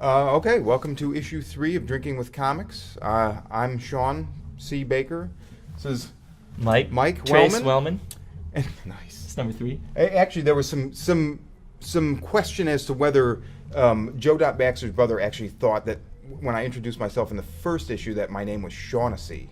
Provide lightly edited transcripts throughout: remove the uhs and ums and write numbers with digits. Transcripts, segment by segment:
Okay, welcome to issue 3 of Drinking with Comics. I'm Shawn C. Baker. This is Mike Trace Wellman. Wellman. Nice. It's number 3. Actually, there was some question as to whether Joe.Baxter's brother actually thought that when I introduced myself in the first issue that my name was Shaughnessy,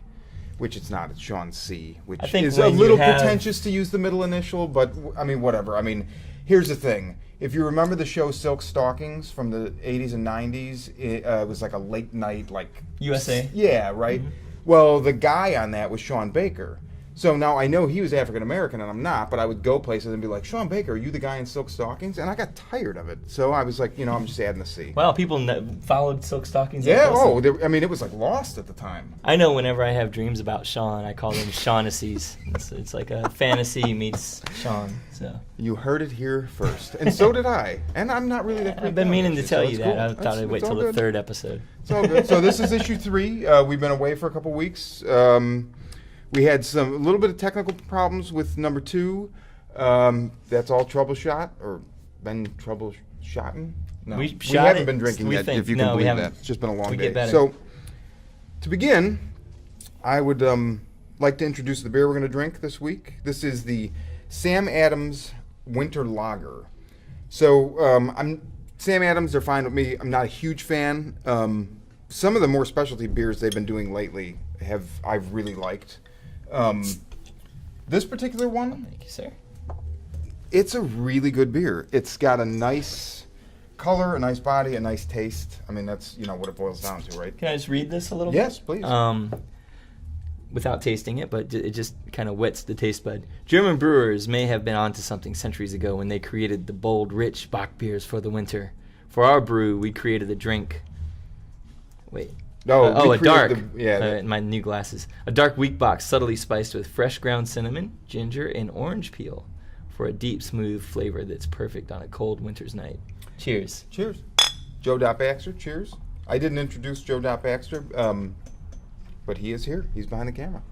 which it's not. It's Shawn C., which is a little pretentious to use the middle initial, but I mean, whatever. I mean, here's the thing. If you remember the show Silk Stockings from the 80s and 90s, it was like a late night, like... USA? Yeah, right? Mm-hmm. Well, the guy on that was Shawn Baker. So now I know he was African American and I'm not, but I would go places and be like, Shawn Baker, are you the guy in Silk Stockings? And I got tired of it. So I was like, I'm just adding the C. Wow, people followed Silk Stockings? Yeah, it was like lost at the time. I know whenever I have dreams about Shawn, I call them Shaughnessy's. It's like a fantasy meets Shawn. So you heard it here first. And so did I. And I'm not really that I've been meaning to tell you that. Cool. I thought I'd wait till the 3rd episode. It's all good. So this is issue 3. We've been away for a couple weeks. We had a little bit of technical problems with number 2. That's all troubleshot, or been troubleshotting? No, we haven't been drinking yet, if you can believe that. It's just been a long day. So, to begin, I would like to introduce the beer we're going to drink this week. This is the Sam Adams Winter Lager. So, Sam Adams, they're fine with me. I'm not a huge fan. Some of the more specialty beers they've been doing lately I've really liked. This particular one, thank you, sir. It's a really good beer. It's got a nice color, a nice body, a nice taste. I mean, that's what it boils down to, right? Can I just read this a little bit? Yes, please. Without tasting it, but it just kind of wets the taste bud. German brewers may have been onto something centuries ago when they created the bold, rich Bock beers for the winter. For our brew, we created a drink. Wait. A dark. My new glasses. A dark weak box, subtly spiced with fresh ground cinnamon, ginger, and orange peel, for a deep, smooth flavor that's perfect on a cold winter's night. Cheers. Cheers. Joe.Baxter, cheers. I didn't introduce Joe.Baxter, but he is here. He's behind the camera.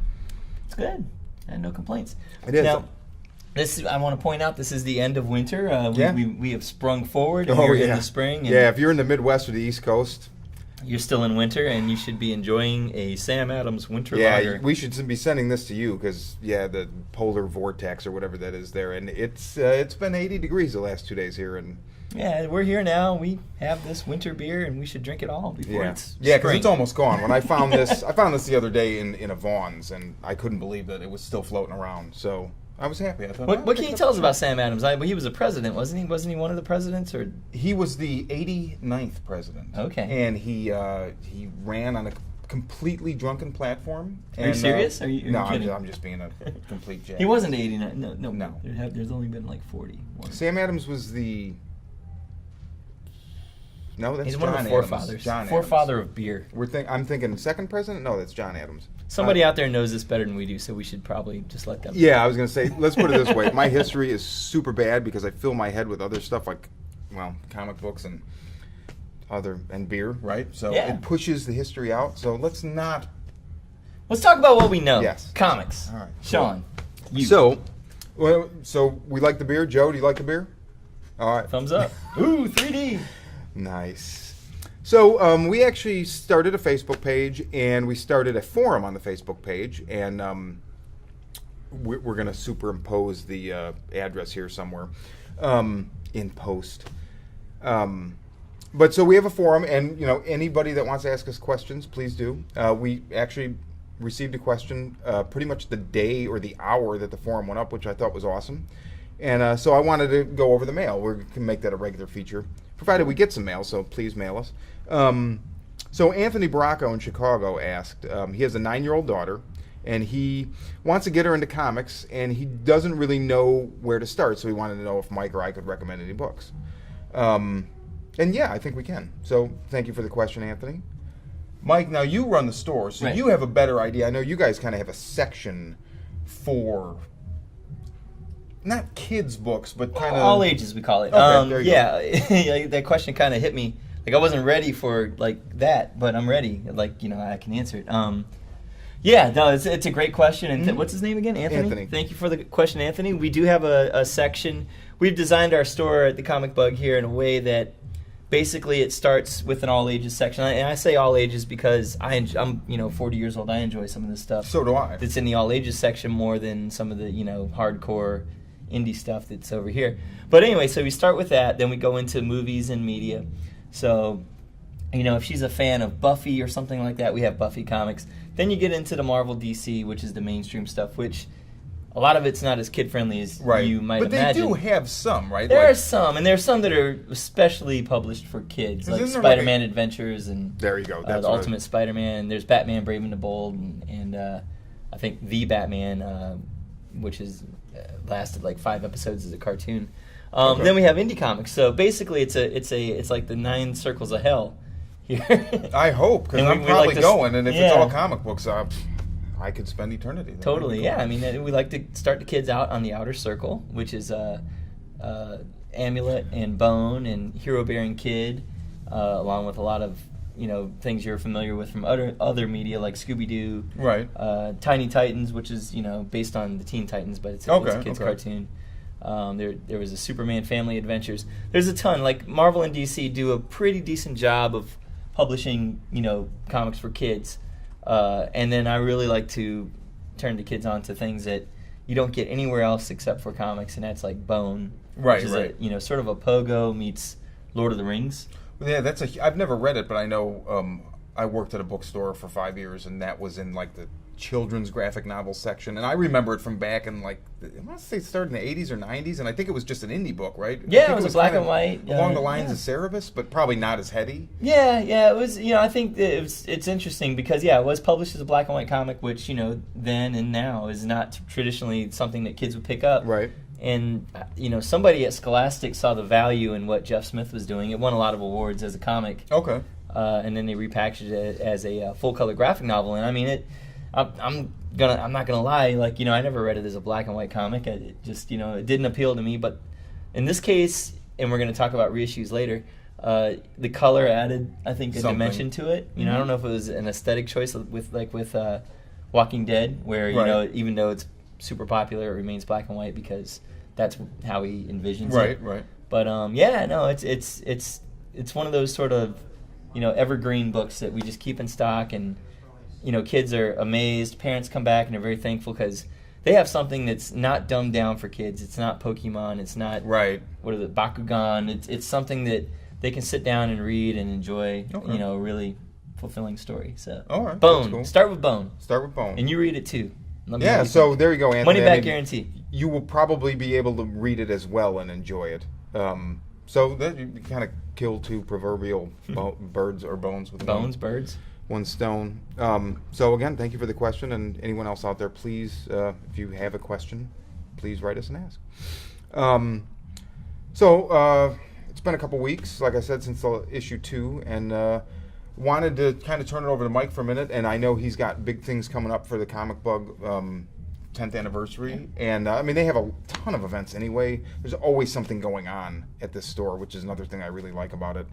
It's good. I had no complaints. It is. Now, I want to point out, this is the end of winter. We have sprung forward, and we're in the spring. And if you're in the Midwest or the East Coast, you're still in winter, and you should be enjoying a Sam Adams Winter Lager. Yeah, we should be sending this to you because, the polar vortex or whatever that is there, and it's been 80 degrees the last 2 days here, and yeah, we're here now. We have this winter beer, and we should drink it all before it's spring. Yeah, because it's almost gone. When I found this, the other day in a Vaughn's, and I couldn't believe that it was still floating around. So I was happy. I thought, what can you tell us about Sam Adams? He was a president, wasn't he? Wasn't he one of the presidents? Or he was the 89th president. Okay. And he ran on a completely drunken platform. Are you serious? Are you kidding? I'm just being a complete jack. He wasn't 89. No. There's only been like 40. Sam Adams was the... No, that's He's John one of the forefathers. Forefather of beer. I'm thinking second president? No, that's John Adams. Somebody out there knows this better than we do, so we should probably just let them. Yeah, I was going to say, let's put it this way. My history is super bad because I fill my head with other stuff like, comic books and beer, right? So it pushes the history out. So let's talk about what we know. Yes. Comics. All right. Shawn, you. So we like the beer. Joe, do you like the beer? All right. Thumbs up. Ooh, 3D. Nice. So we actually started a Facebook page, and we started a forum on the Facebook page, and we're going to superimpose the address here somewhere in post. But so we have a forum, and anybody that wants to ask us questions, please do. We actually received a question pretty much the day or the hour that the forum went up, which I thought was awesome. And so I wanted to go over the mail. We can make that a regular feature, provided we get some mail, so please mail us. So Anthony Baracco in Chicago asked, he has a 9-year-old daughter, and he wants to get her into comics, and he doesn't really know where to start, so he wanted to know if Mike or I could recommend any books. And yeah, I think we can. So thank you for the question, Anthony. Mike, now you run the store, so you have a better idea. I know you guys kind of have a section for... not kids' books, but kind of... all ages, we call it. Okay, there you go. That question kind of hit me. Like, I wasn't ready for, that, but I'm ready. I can answer it. It's a great question. And what's his name again? Anthony? Thank you for the question, Anthony. We do have a section. We've designed our store at the Comic Bug here in a way that basically it starts with an all ages section, and I say all ages because I'm 40 years old. I enjoy some of this stuff. So do I. That's in the all ages section more than some of the hardcore indie stuff that's over here. But anyway, so we start with that, then we go into movies and media. So, if she's a fan of Buffy or something like that, we have Buffy comics. Then you get into the Marvel DC, which is the mainstream stuff, which a lot of it's not as kid-friendly as you might imagine. But they do have some, right? There are some, and there are some that are especially published for kids, like Spider-Man Adventures and there you go. The Ultimate Spider-Man. There's Batman Brave and the Bold, and I think The Batman, which is lasted like 5 episodes as a cartoon. Then we have indie comics. So basically, it's like the 9 circles of hell here. I hope, because I'm probably going, and if it's all comic books, I could spend eternity there. Totally, cool. Yeah. I mean, we like to start the kids out on the outer circle, which is Amulet and Bone and Hero Bearing Kid, along with a lot of things you're familiar with from other media like Scooby-Doo, right? Tiny Titans, which is based on the Teen Titans, but it's a kids cartoon. There was a Superman Family Adventures. There's a ton. Like Marvel and DC do a pretty decent job of publishing comics for kids, and then I really like to turn the kids on to things that you don't get anywhere else except for comics, and that's like Bone, right? Which is sort of a Pogo meets Lord of the Rings. Yeah, I've never read it, but I know I worked at a bookstore for 5 years, and that was in like the children's graphic novel section, and I remember it from back in I want to say it started in the 80s or 90s, and I think it was just an indie book, right? Yeah, it was black and white, along the lines of Cerebus, but probably not as heady. Yeah, it was. I think it's interesting because it was published as a black and white comic, which then and now is not traditionally something that kids would pick up, right? And somebody at Scholastic saw the value in what Jeff Smith was doing. It won a lot of awards as a comic. Okay. And then they repackaged it as a full color graphic novel, and I mean it. I'm not gonna lie. Like I never read it as a black and white comic. It just it didn't appeal to me. But in this case, and we're gonna talk about reissues later. The color added, I think, a dimension to it. I don't know if it was an aesthetic choice with Walking Dead, where even though it's super popular, it remains black and white because that's how he envisions it. Right. But it's one of those sort of evergreen books that we just keep in stock, and kids are amazed. Parents come back and are very thankful because they have something that's not dumbed down for kids. It's not Pokemon. It's not what is it, Bakugan. It's something that they can sit down and read and enjoy. Okay. A really fulfilling story. So all right, Bone. cool. Start with Bone. And you read it too. So there you go, Anthony. Money back guarantee. You will probably be able to read it as well and enjoy it. So that you kind of kill 2 proverbial birds or bones with birds. One stone. So again, thank you for the question, and anyone else out there, please, if you have a question, please write us and ask. It's been a couple weeks, like I said, since issue 2, and wanted to kind of turn it over to Mike for a minute, and I know he's got big things coming up for the Comic Bug 10th anniversary, and they have a ton of events anyway. There's always something going on at this store, which is another thing I really like about it.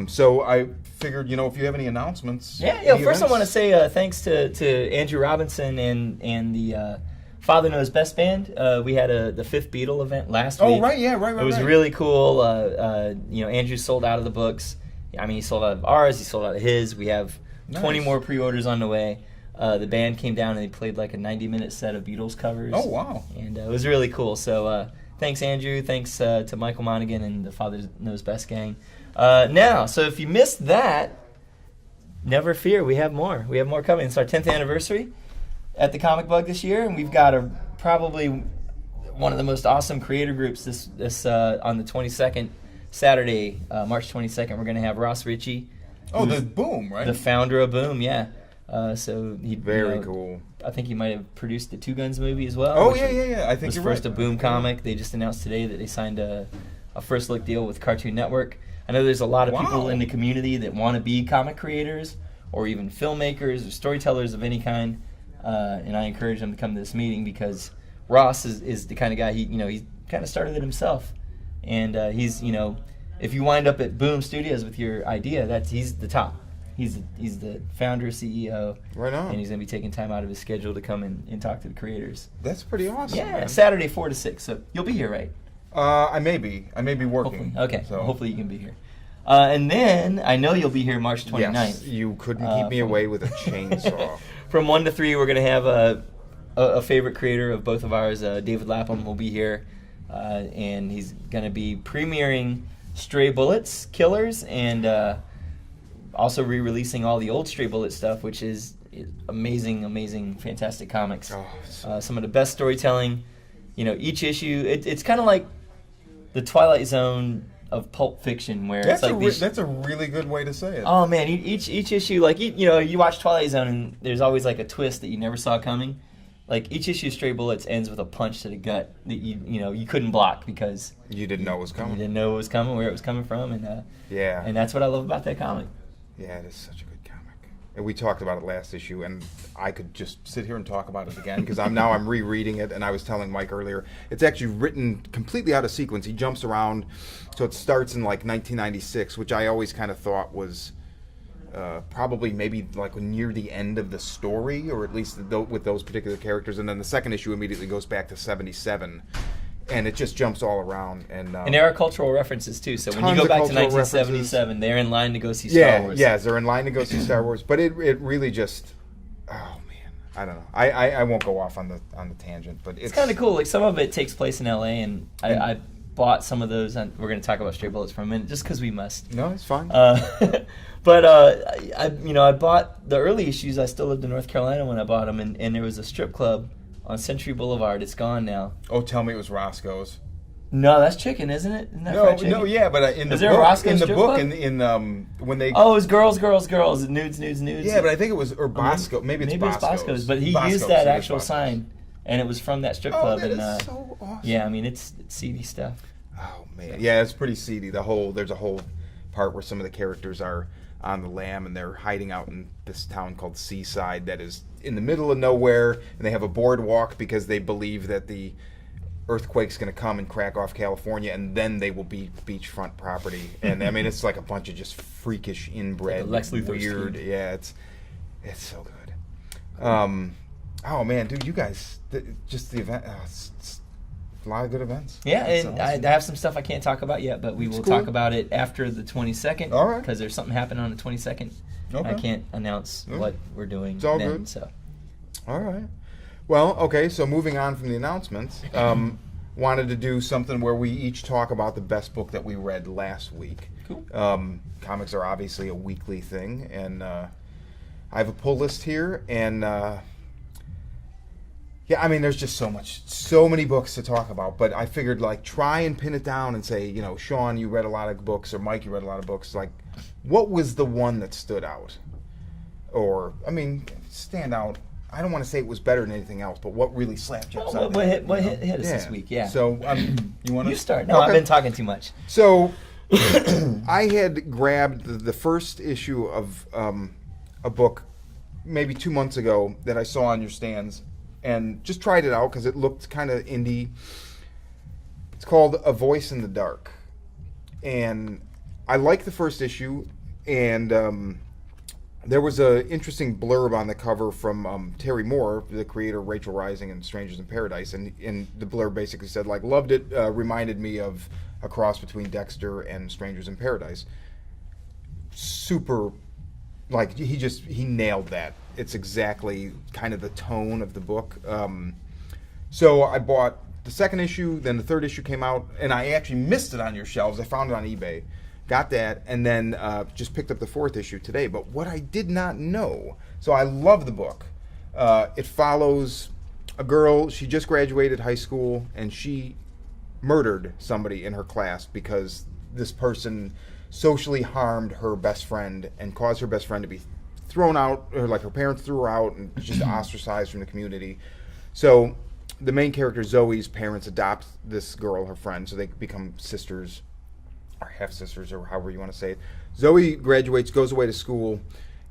So I figured, if you have any announcements. First I want to say thanks to Andrew Robinson and the Father Knows Best band. We had the 5th Beatle event last week. Oh, right. It was really cool. Andrew sold out of the books. He sold out of ours. He sold out of his. We have 20 more pre-orders on the way. The band came down and they played like a 90-minute set of Beatles covers. Oh, wow. And it was really cool. So thanks, Andrew. Thanks to Michael Monaghan and the Father Knows Best gang. So if you missed that, never fear. We have more. We have more coming. It's our 10th anniversary at the Comic Bug this year, and we've got probably one of the most awesome creator groups this on the 22nd, Saturday, March 22nd. We're going to have Ross Ritchie. Oh, the Boom, right? The founder of Boom, yeah. So he very cool. I think he might have produced the Two Guns movie as well. Oh yeah. I think it was first a Boom comic. They just announced today that they signed a first look deal with Cartoon Network. I know there's a lot of people in the community that want to be comic creators or even filmmakers or storytellers of any kind, and I encourage them to come to this meeting because Ross is the kind of guy he kind of started it himself, and he's if you wind up at Boom Studios with your idea, he's the top. He's the founder, CEO. Right on. And he's going to be taking time out of his schedule to come and talk to the creators. That's pretty awesome. Yeah, man. Saturday 4 to 6. So you'll be here, right? I may be working. Hopefully. Okay. So hopefully you can be here. And then I know you'll be here March 29th. Yes, you couldn't keep me away with a chainsaw. From 1 to 3, we're going to have a favorite creator of both of ours, David Lapham, will be here. And he's going to be premiering Stray Bullets, Killers, and also re-releasing all the old Stray Bullets stuff, which is amazing, fantastic comics. Some of the best storytelling. Each issue, it's kind of like the Twilight Zone of pulp fiction, where that's it's like that's a really good way to say it. Oh man, each issue, like you watch Twilight Zone and there's always like a twist that you never saw coming. Like each issue of Stray Bullets ends with a punch to the gut that you couldn't block because you didn't know it was coming. You didn't know it was coming, where it was coming from, and yeah, and that's what I love about that comic. Yeah, it is such a good comic. And we talked about it last issue, and I could just sit here and talk about it again because I'm rereading it, and I was telling Mike earlier, it's actually written completely out of sequence. He jumps around, so it starts in like 1996, which I always kind of thought was probably maybe like near the end of the story, or at least with those particular characters. And then the second issue immediately goes back to 77. And it just jumps all around. And there are cultural references, too. So when you go back to 1977, they're in line to go see Star Wars. Yes, they're in line to go see Star Wars. But it really just... Oh, man. I don't know. I won't go off on the tangent, but it's kind of cool. Like, some of it takes place in L.A., and I bought some of those. And we're going to talk about Stray Bullets for a minute, just because we must. No, it's fine. But I bought the early issues. I still lived in North Carolina when I bought them, and there was a strip club on Century Boulevard. It's gone now. Oh, tell me it was Roscoe's. No, that's chicken, isn't it? Isn't that fried chicken? No, yeah, but in the there book, a Roscoe's in the strip book, club? When they it was girls, nudes. Yeah, but I think it was Bosco. Maybe it's Bosco's. But he Bosco's, used that actual sign, and it was from that strip club. That and is so awesome. Yeah, I mean it's seedy stuff. Oh man, yeah, it's pretty seedy. There's a whole part where some of the characters are on the lam and they're hiding out in this town called Seaside that is in the middle of nowhere, and they have a boardwalk because they believe that the earthquake's going to come and crack off California, and then they will be beachfront property. And I mean, it's like a bunch of just freakish, inbred, like Lex Luthor weird. scheme. Yeah, it's so good. Oh man, dude, you guys, just the event. It's a lot of good events. Yeah, That's and awesome. I have some stuff I can't talk about yet, but we will talk about it after the 22nd. All right. Because there's something happening on the 22nd. Okay. I can't announce what we're doing. It's all then, good. So. All right. Well, okay, so moving on from the announcements, wanted to do something where we each talk about the best book that we read last week. Cool. Comics are obviously a weekly thing, and I have a pull list here, and yeah, I mean, there's just so many books to talk about, but I figured, like, try and pin it down and say, Shawn, you read a lot of books, or Mike, you read a lot of books, like, what was the one that stood out? Or, I mean, stand out. I don't want to say it was better than anything else, but what really slapped you upside What hit us this week? Yeah. So you want to start? No, okay. I've been talking too much. So I had grabbed the first issue of a book maybe 2 months ago that I saw on your stands, and just tried it out because it looked kind of indie. It's called A Voice in the Dark, and I like the first issue, and there was an interesting blurb on the cover from Terry Moore, the creator of Rachel Rising and Strangers in Paradise, and the blurb basically said, like, loved it, reminded me of a cross between Dexter and Strangers in Paradise. Super, like, he nailed that. It's exactly kind of the tone of the book. So I bought the second issue, then the third issue came out, and I actually missed it on your shelves. I found it on eBay. Got that, and then just picked up the fourth issue today. But what I did not know, so I love the book. It follows a girl, she just graduated high school, and she murdered somebody in her class because this person socially harmed her best friend and caused her best friend to be thrown out, or like her parents threw her out and just ostracized from the community. So the main character, Zoe's parents, adopt this girl, her friend, so they become sisters, or half-sisters, or however you want to say it. Zoe graduates, goes away to school,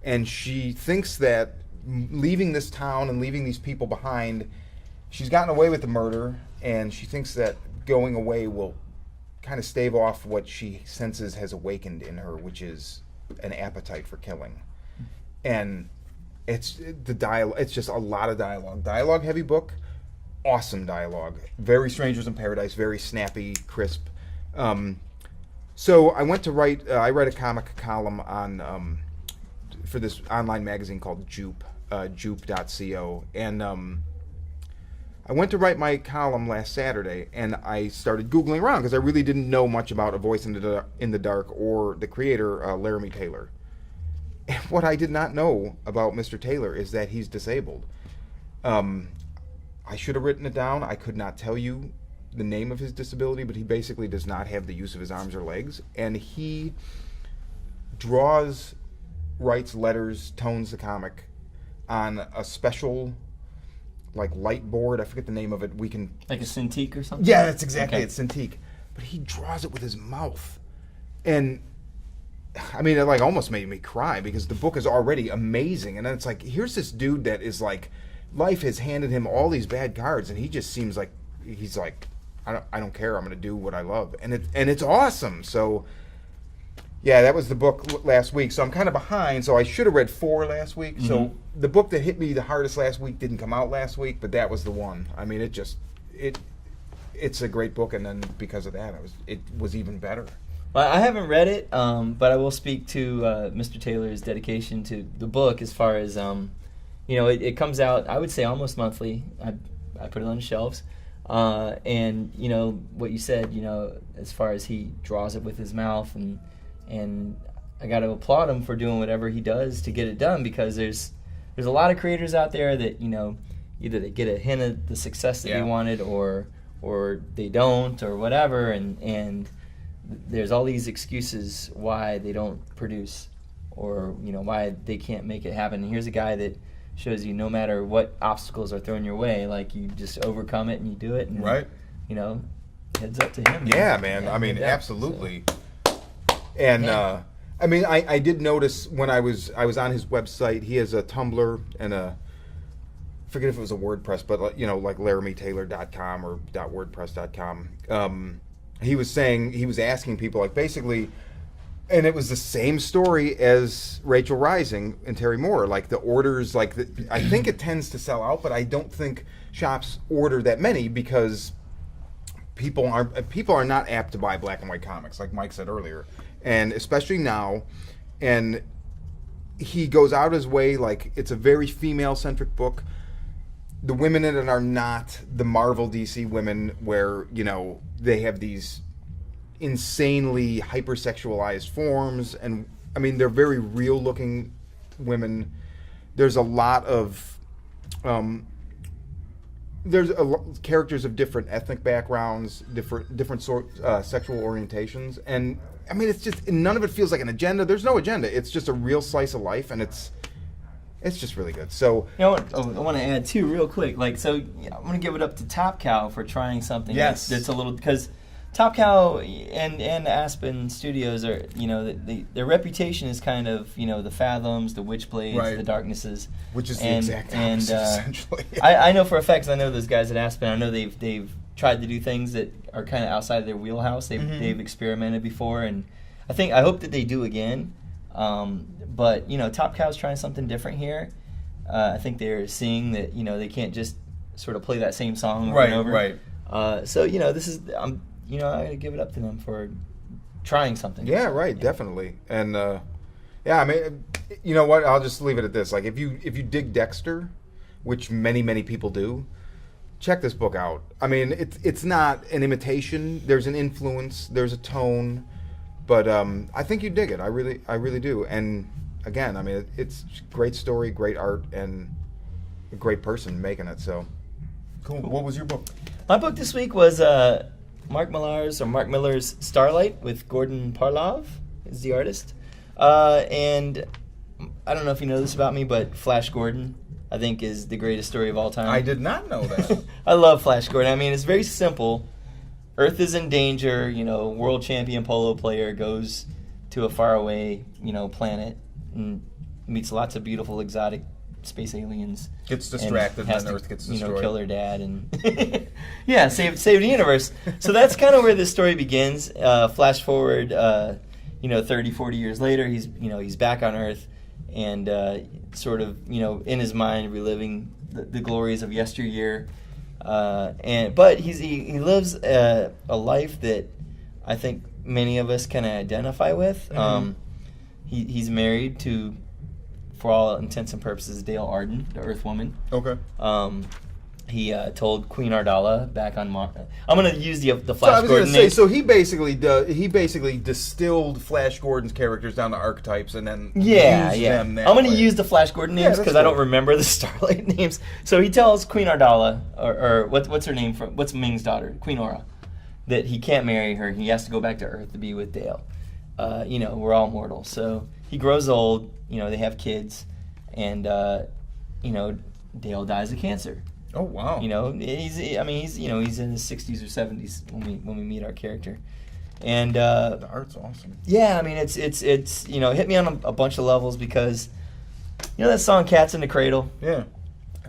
and she thinks that leaving this town and leaving these people behind, she's gotten away with the murder, and she thinks that going away will kind of stave off what she senses has awakened in her, which is an appetite for killing. And it's just a lot of dialogue-heavy book, awesome dialogue, very Strangers in Paradise, very snappy, crisp. So I went to write. I write a comic column on for this online magazine called Jupe, Jupe.co, and I went to write my column last Saturday, and I started Googling around because I really didn't know much about A Voice in the Dark or the creator, Larime Taylor. And what I did not know about Mr. Taylor is that he's disabled. I should have written it down. I could not tell you the name of his disability, but he basically does not have the use of his arms or legs, and he draws, writes letters, tones the comic on a special light board. I forget the name of it. We can like a Cintiq or something. Yeah, that's exactly okay. It's Cintiq. But he draws it with his mouth, and I mean, it almost made me cry because the book is already amazing, and then it's here's this dude that is life has handed him all these bad cards, and he just seems like he's I don't care. I'm going to do what I love, and it's awesome. So. Yeah, that was the book last week. So I'm kind of behind. So I should have read 4 last week. Mm-hmm. So the book that hit me the hardest last week didn't come out last week, but that was the one. I mean, it's a great book, and then because of that, it was even better. Well, I haven't read it, but I will speak to Mr. Taylor's dedication to the book as far as, it comes out, I would say, almost monthly. I put it on the shelves. And, what you said, as far as he draws it with his mouth, and I got to applaud him for doing whatever he does to get it done, because there's a lot of creators out there that, either they get a hint of the success that they wanted or they don't or whatever, and there's all these excuses why they don't produce or, why they can't make it happen. And here's a guy that shows you no matter what obstacles are thrown your way, you just overcome it and you do it. And, right. Heads up to him. Yeah, man. I mean, absolutely. So. And I did notice when I was on his website, he has a Tumblr and I forget if it was a WordPress, but like LarimeTaylor.com or .wordpress.com. He was asking people basically, and it was the same story as Rachel Rising and Terry Moore. The orders, I think it tends to sell out, but I don't think shops order that many because people are not apt to buy black and white comics, like Mike said earlier. And especially now, and he goes out his way, it's a very female-centric book. The women in it are not the Marvel DC women where, they have these insanely hypersexualized forms. And, I mean, they're very real-looking women. There's a lot of... characters of different ethnic backgrounds, different sexual orientations, and I mean, it's just none of it feels like an agenda. There's no agenda. It's just a real slice of life, and it's just really good. So I want to add too, real quick. I'm going to give it up to Top Cow for trying something that's a little, because Top Cow and Aspen Studios are, their reputation is kind of, the Fathoms, the Witchblades, right. The Darknesses, which is the exact opposite, essentially. I know for a fact, 'cause I know those guys at Aspen. I know they've tried to do things that are kind of outside of their wheelhouse. They've experimented before, and I hope that they do again. But Top Cow's trying something different here. I think they're seeing that they can't just sort of play that same song over and over. Right. So this is I gotta give it up to them for trying something. Yeah, right, definitely. And I mean, you know what? I'll just leave it at this. If you dig Dexter, which many people do, check this book out. I mean, it's not an imitation. There's an influence. There's a tone, but I think you dig it. I really do. And again, I mean, it's great story, great art, and a great person making it. So cool. What was your book? My book this week was Mark Millar's Starlight with Gordon Parlov is the artist. And I don't know if you know this about me, but Flash Gordon, I think, is the greatest story of all time. I did not know that. I love Flash Gordon. I mean, it's very simple. Earth is in danger. World champion polo player goes to a faraway, planet and meets lots of beautiful exotic space aliens. Gets distracted and Earth gets destroyed. Kill their dad and save the universe. So that's kind of where this story begins. Flash forward, 30, 40 years later, he's back on Earth and sort of, in his mind reliving the glories of yesteryear. But he lives a life that I think many of us can identify with. Mm-hmm. He's married to, for all intents and purposes, Dale Arden, the Earth Woman. Okay. He told Queen Ardala back on Mars. I'm gonna use the Flash So I was Gordon gonna say, name. so he basically distilled Flash Gordon's characters down to archetypes and then used them that I'm gonna way. use the Flash Gordon names that's because I don't cool. remember the Starlight names. So he tells Queen Ardala, or what's her name from? What's Ming's daughter? Queen Aura, that he can't marry her. He has to go back to Earth to be with Dale. We're all mortal. So he grows old. They have kids, and Dale dies of cancer. Oh wow. He's in his 60s or 70s when we meet our character, and The art's awesome. yeah, I mean it's hit me on a bunch of levels because that song "Cats in the Cradle." Yeah.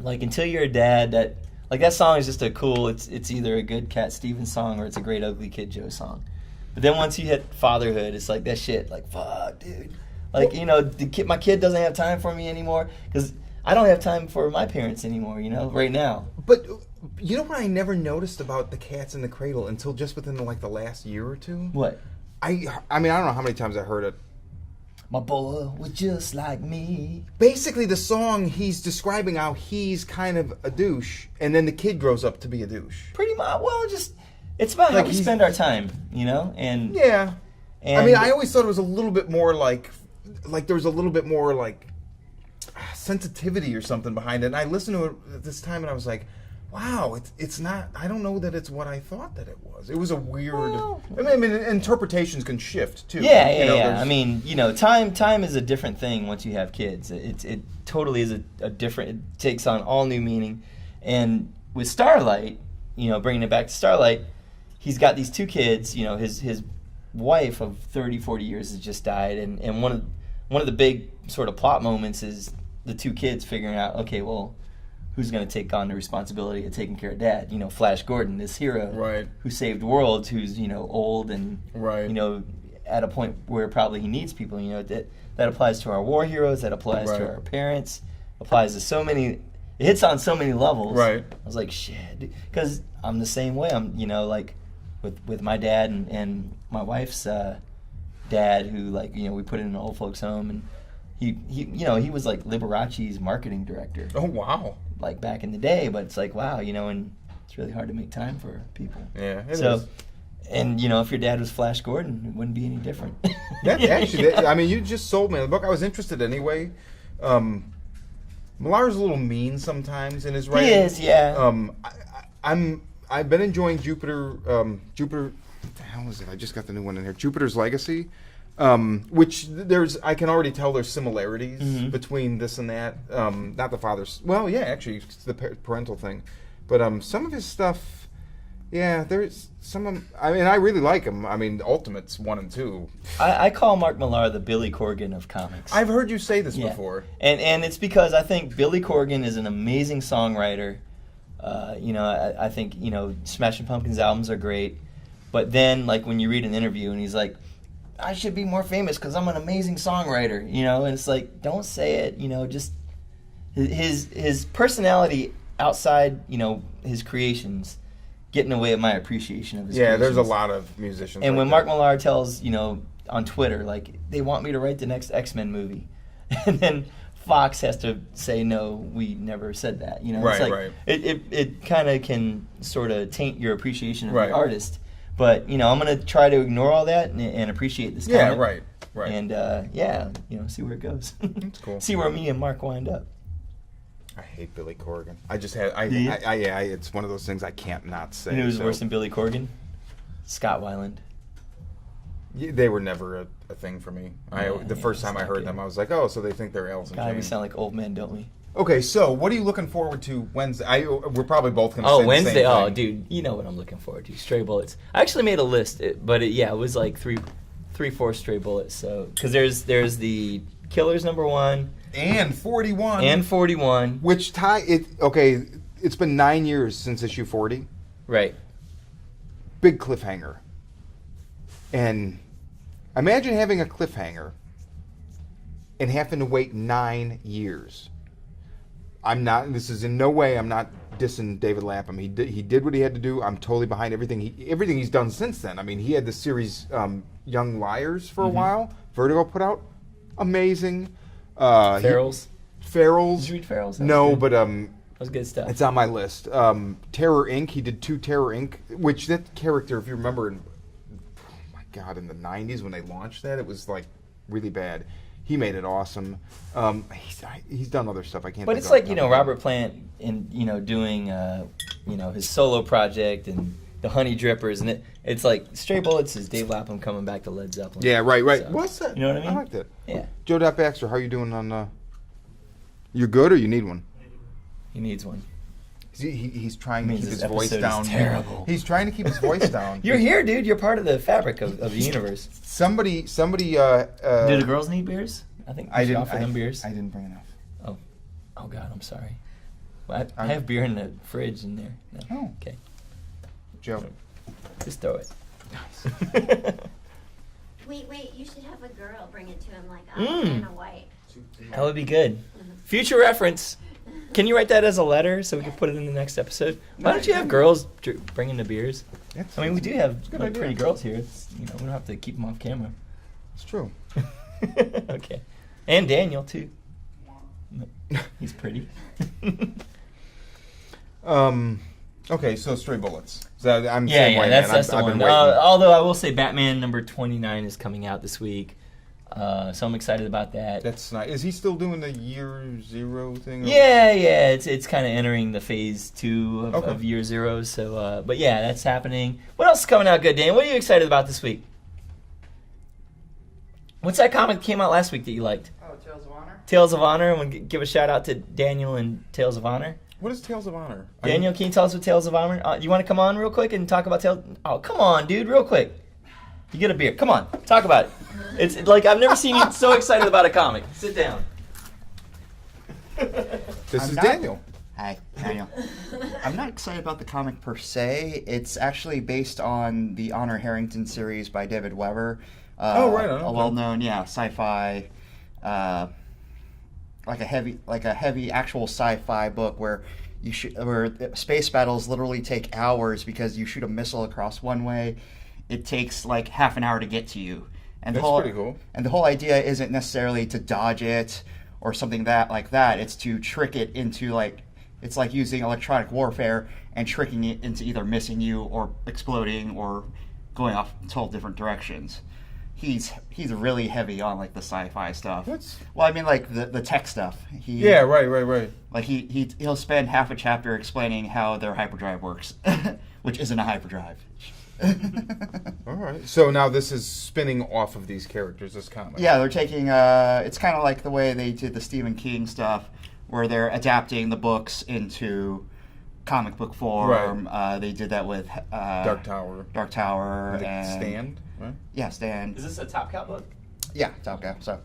Like until you're a dad, that song is just a cool. It's either a good Cat Stevens song or it's a great Ugly Kid Joe song. But then once you hit fatherhood, it's like that shit. Like fuck, dude. Like my kid doesn't have time for me anymore because I don't have time for my parents anymore. Right now. But you know what I never noticed about the Cats in the Cradle until just within the last year or two? What? I mean I don't know how many times I heard it. My boy was just like me. Basically the song he's describing how he's kind of a douche and then the kid grows up to be a douche. Pretty much. Well, it's about how we spend our time, and Yeah. And I mean I always thought it was a little bit more like there was a little bit more sensitivity or something behind it. And I listened to it at this time and I was like, wow, it's not, I don't know that it's what I thought that it was. It was a weird, I mean, interpretations can shift too. Yeah. I mean, time is a different thing once you have kids. It totally is a different, it takes on all new meaning. And with Starlight, bringing it back to Starlight, he's got these two kids, his wife of 30, 40 years has just died. And one of the big sort of plot moments is the two kids figuring out, okay, well, who's going to take on the responsibility of taking care of Dad? Flash Gordon, this hero, right, who saved worlds, who's old and right, at a point where probably he needs people. That applies to our war heroes. That applies right, to our parents. Applies to so many. It hits on so many levels. Right. I was like, shit, because I'm the same way. I'm with my dad and my wife's dad, who we put in an old folks home, and he was like Liberace's marketing director. Oh wow. Back in the day, but it's like wow, and it's really hard to make time for people. Yeah, it is. And if your dad was Flash Gordon, it wouldn't be any different. Actually, I mean, you just sold me the book. I was interested anyway. Millar's a little mean sometimes in his writing. He is, yeah. I've been enjoying Jupiter. What the hell is it? I just got the new one in here. Jupiter's Legacy. Which I can already tell there's similarities between this and that. Not the father's. Well, yeah, actually, it's the parental thing. But some of his stuff, yeah, there's some. I mean, I really like him. I mean, Ultimates 1 and 2. I call Mark Millar the Billy Corgan of comics. I've heard you say this before, and it's because I think Billy Corgan is an amazing songwriter. I think Smashing Pumpkins albums are great, but then when you read an interview and he's like, I should be more famous because I'm an amazing songwriter, and it's like, don't say it, just his personality outside, his creations get in the way of my appreciation of his creations. There's a lot of musicians. And when Mark Millar tells, on Twitter, they want me to write the next X-Men movie, and then Fox has to say, no, we never said that, Right, it's right. It kind of can sort of taint your appreciation of Right. the artist. But I'm gonna try to ignore all that and appreciate this comment. Yeah, right. And see where it goes. That's cool. See where me and Mark wind up. I hate Billy Corgan. I just had. Do you? It's one of those things I can't not say. You know who's worse than Billy Corgan? Scott Weiland. They were never a thing for me. The first time I heard them, I was like, oh, so they think they're Alice in God, we Chains. sound like old men, don't we? Okay, so what are you looking forward to Wednesday? We're probably both going to say the Wednesday. same thing. Oh, dude, you know what I'm looking forward to? Stray Bullets. I actually made a list, but it was like 3-4 Stray Bullets. So because there's the Killers #1 and 41 and 41, which tie it. Okay, it's been 9 years since issue 40. right? Big cliffhanger. And imagine having a cliffhanger and having to wait 9 years. I'm not. This is in no way. I'm not dissing David Lapham. He did what he had to do. I'm totally behind everything he's done since then. I mean, he had the series Young Liars for a while. Vertigo put out. Amazing. Ferals. Ferals. Did you read Ferals? No, but that was good stuff. it's on my list. Terror Inc. He did 2 Terror Inc. Which that character, if you remember, in the 90s when they launched that, it was like really bad. He made it awesome. He's done other stuff. I can't. But it's like Robert Plant doing his solo project and the Honey Drippers, and it's like Stray Bullets is Dave Lapham coming back to Led Zeppelin. Yeah, right. So, What's that? You know what I mean? I like that. Yeah. Joe.Baxter, how are you doing on? You good or you need one? He needs one. He's trying to keep his this voice episode down. is terrible. He's trying to keep his voice down. You're here, dude. You're part of the fabric of the universe. Somebody. Do the girls need beers? I think we should offer them beers. I didn't bring enough. Oh God, I'm sorry. Well, I have beer in the fridge in there. No. Oh. Okay. Joe. Just throw it. Wait, you should have a girl bring it to him like Anna White. That would be good. Future reference. Can you write that as a letter so we can put it in the next episode? Why don't you have girls bringing the beers? I mean, we do have pretty girls here. It's, we don't have to keep them off camera. It's true. Okay. And Daniel, too. He's pretty. Okay, so Stray Bullets. So I'm that's the I've one. been waiting. Although I will say Batman number 29 is coming out this week. So I'm excited about that. That's nice. Is he still doing the Year Zero thing? Or? Yeah. It's kind of entering the phase 2 of Year Zero. So, but yeah, that's happening. What else is coming out good, Dan? What are you excited about this week? What's that comic that came out last week that you liked? Oh, Tales of Honor? Tales of Honor. I want to give a shout out to Daniel and Tales of Honor. What is Tales of Honor? Daniel, can you tell us what Tales of Honor? You want to come on real quick and talk about Tales? Oh, come on, dude, real quick. You get a beer. Come on, talk about it. It's like I've never seen you so excited about a comic. Sit down. This is Daniel. Hi, Daniel. I'm not excited about the comic per se. It's actually based on the Honor Harrington series by David Weber. Right. A well-known, sci-fi, like a heavy actual sci-fi book where where space battles literally take hours because you shoot a missile across one way. It takes like half an hour to get to you. And That's pretty cool. And the whole idea isn't necessarily to dodge it or something like that. It's to trick it into it's like using electronic warfare and tricking it into either missing you or exploding or going off in total different directions. He's really heavy on the sci-fi stuff. Well, I mean the tech stuff. Right. Like he'll spend half a chapter explaining how their hyperdrive works, which isn't a hyperdrive. All right. So now this is spinning off of these characters, this comic. Yeah, they're taking. It's kind of like the way they did the Stephen King stuff, where they're adapting the books into comic book form. Right. They did that with Dark Tower. And Stand. Right? Yeah, Stand. Is this a Top Cow book? Yeah, Top Cow. So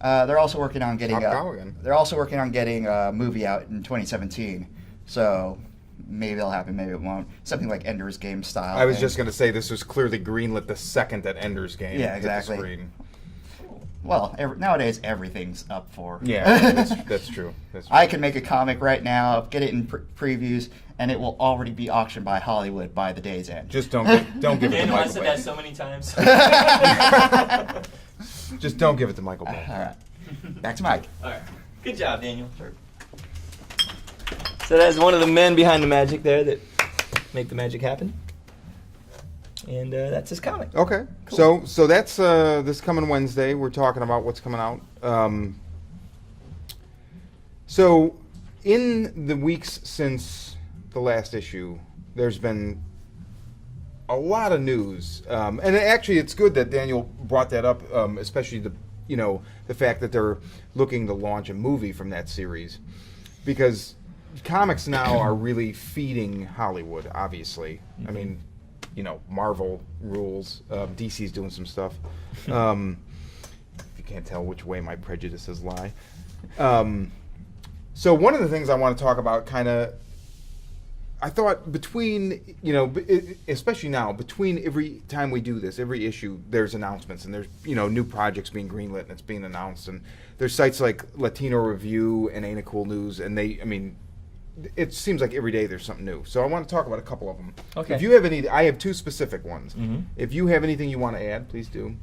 they're also working on getting. Top Cow again. They're also working on getting a movie out in 2017. So. Maybe it'll happen, maybe it won't. Something like Ender's Game style. I was just going to say this was clearly greenlit the second that Ender's Game hit exactly. the screen. Well, nowadays everything's up for. Yeah, that's true. I can make a comic right now, get it in previews, and it will already be auctioned by Hollywood by the day's end. Just don't give it to Michael Bay. I said that so many times. Just don't give it to Michael Bay. All right. Back to Mike. All right. Good job, Daniel. Sure. So that's one of the men behind the magic there that make the magic happen. And that's his comic. Okay. Cool. So that's this coming Wednesday. We're talking about what's coming out. So in the weeks since the last issue, there's been a lot of news. And actually it's good that Daniel brought that up, especially the fact that they're looking to launch a movie from that series. Because comics now are really feeding Hollywood, obviously. Mm-hmm. I mean, Marvel rules. DC's doing some stuff. If you can't tell which way my prejudices lie. So one of the things I want to talk about kind of I thought between, especially now, between every time we do this, every issue, there's announcements and there's, new projects being greenlit and it's being announced. And there's sites like Latino Review and Ain't It Cool News. And it seems like every day there's something new. So I want to talk about a couple of them. Okay. If you have any, I have two specific ones. Mm-hmm. If you have anything you want to add, please do.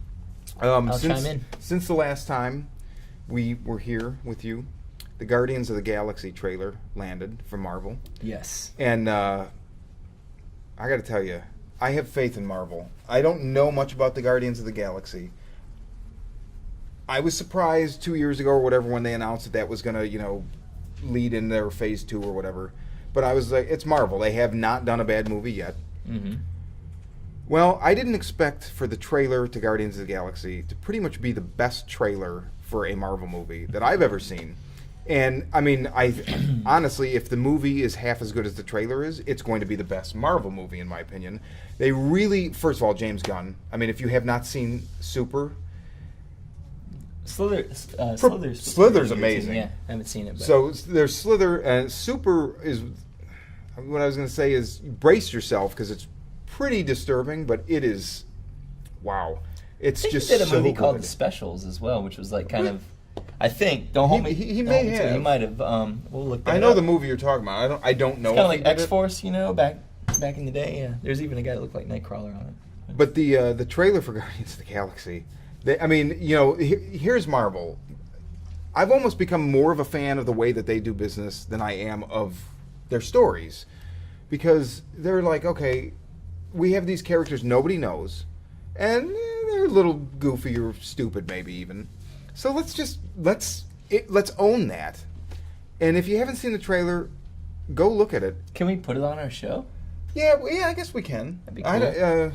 I'll chime in. Since the last time we were here with you, the Guardians of the Galaxy trailer landed from Marvel. Yes. And I got to tell you, I have faith in Marvel. I don't know much about the Guardians of the Galaxy. I was surprised 2 years ago or whatever when they announced that was going to, lead in their phase 2 or whatever. But I was like, it's Marvel. They have not done a bad movie yet. Mm-hmm. Well, I didn't expect for the trailer to Guardians of the Galaxy to pretty much be the best trailer for a Marvel movie that I've ever seen. And, I honestly, if the movie is half as good as the trailer is, it's going to be the best Marvel movie, in my opinion. They really, first of all, James Gunn. If you have not seen Super... Slither's amazing. Yeah, I haven't seen it. But. So there's Slither, and Super is... What I was going to say is, brace yourself, because it's pretty disturbing, but it is... Wow. It's just he did a movie so called good. The Specials as well, which was like kind of... I think. Don't hold me. He may have. He might have. We'll look. I know the movie you're talking about. I don't know. It's kind of if he like did it. X-Force, back in the day. Yeah. There's even a guy that looked like Nightcrawler on it. But the trailer for Guardians of the Galaxy, here's Marvel. I've almost become more of a fan of the way that they do business than I am of their stories, because they're like, okay, we have these characters nobody knows, and they're a little goofy or stupid, maybe even. So let's own that. And if you haven't seen the trailer, go look at it. Can we put it on our show? Yeah, I guess we can. That'd be cool.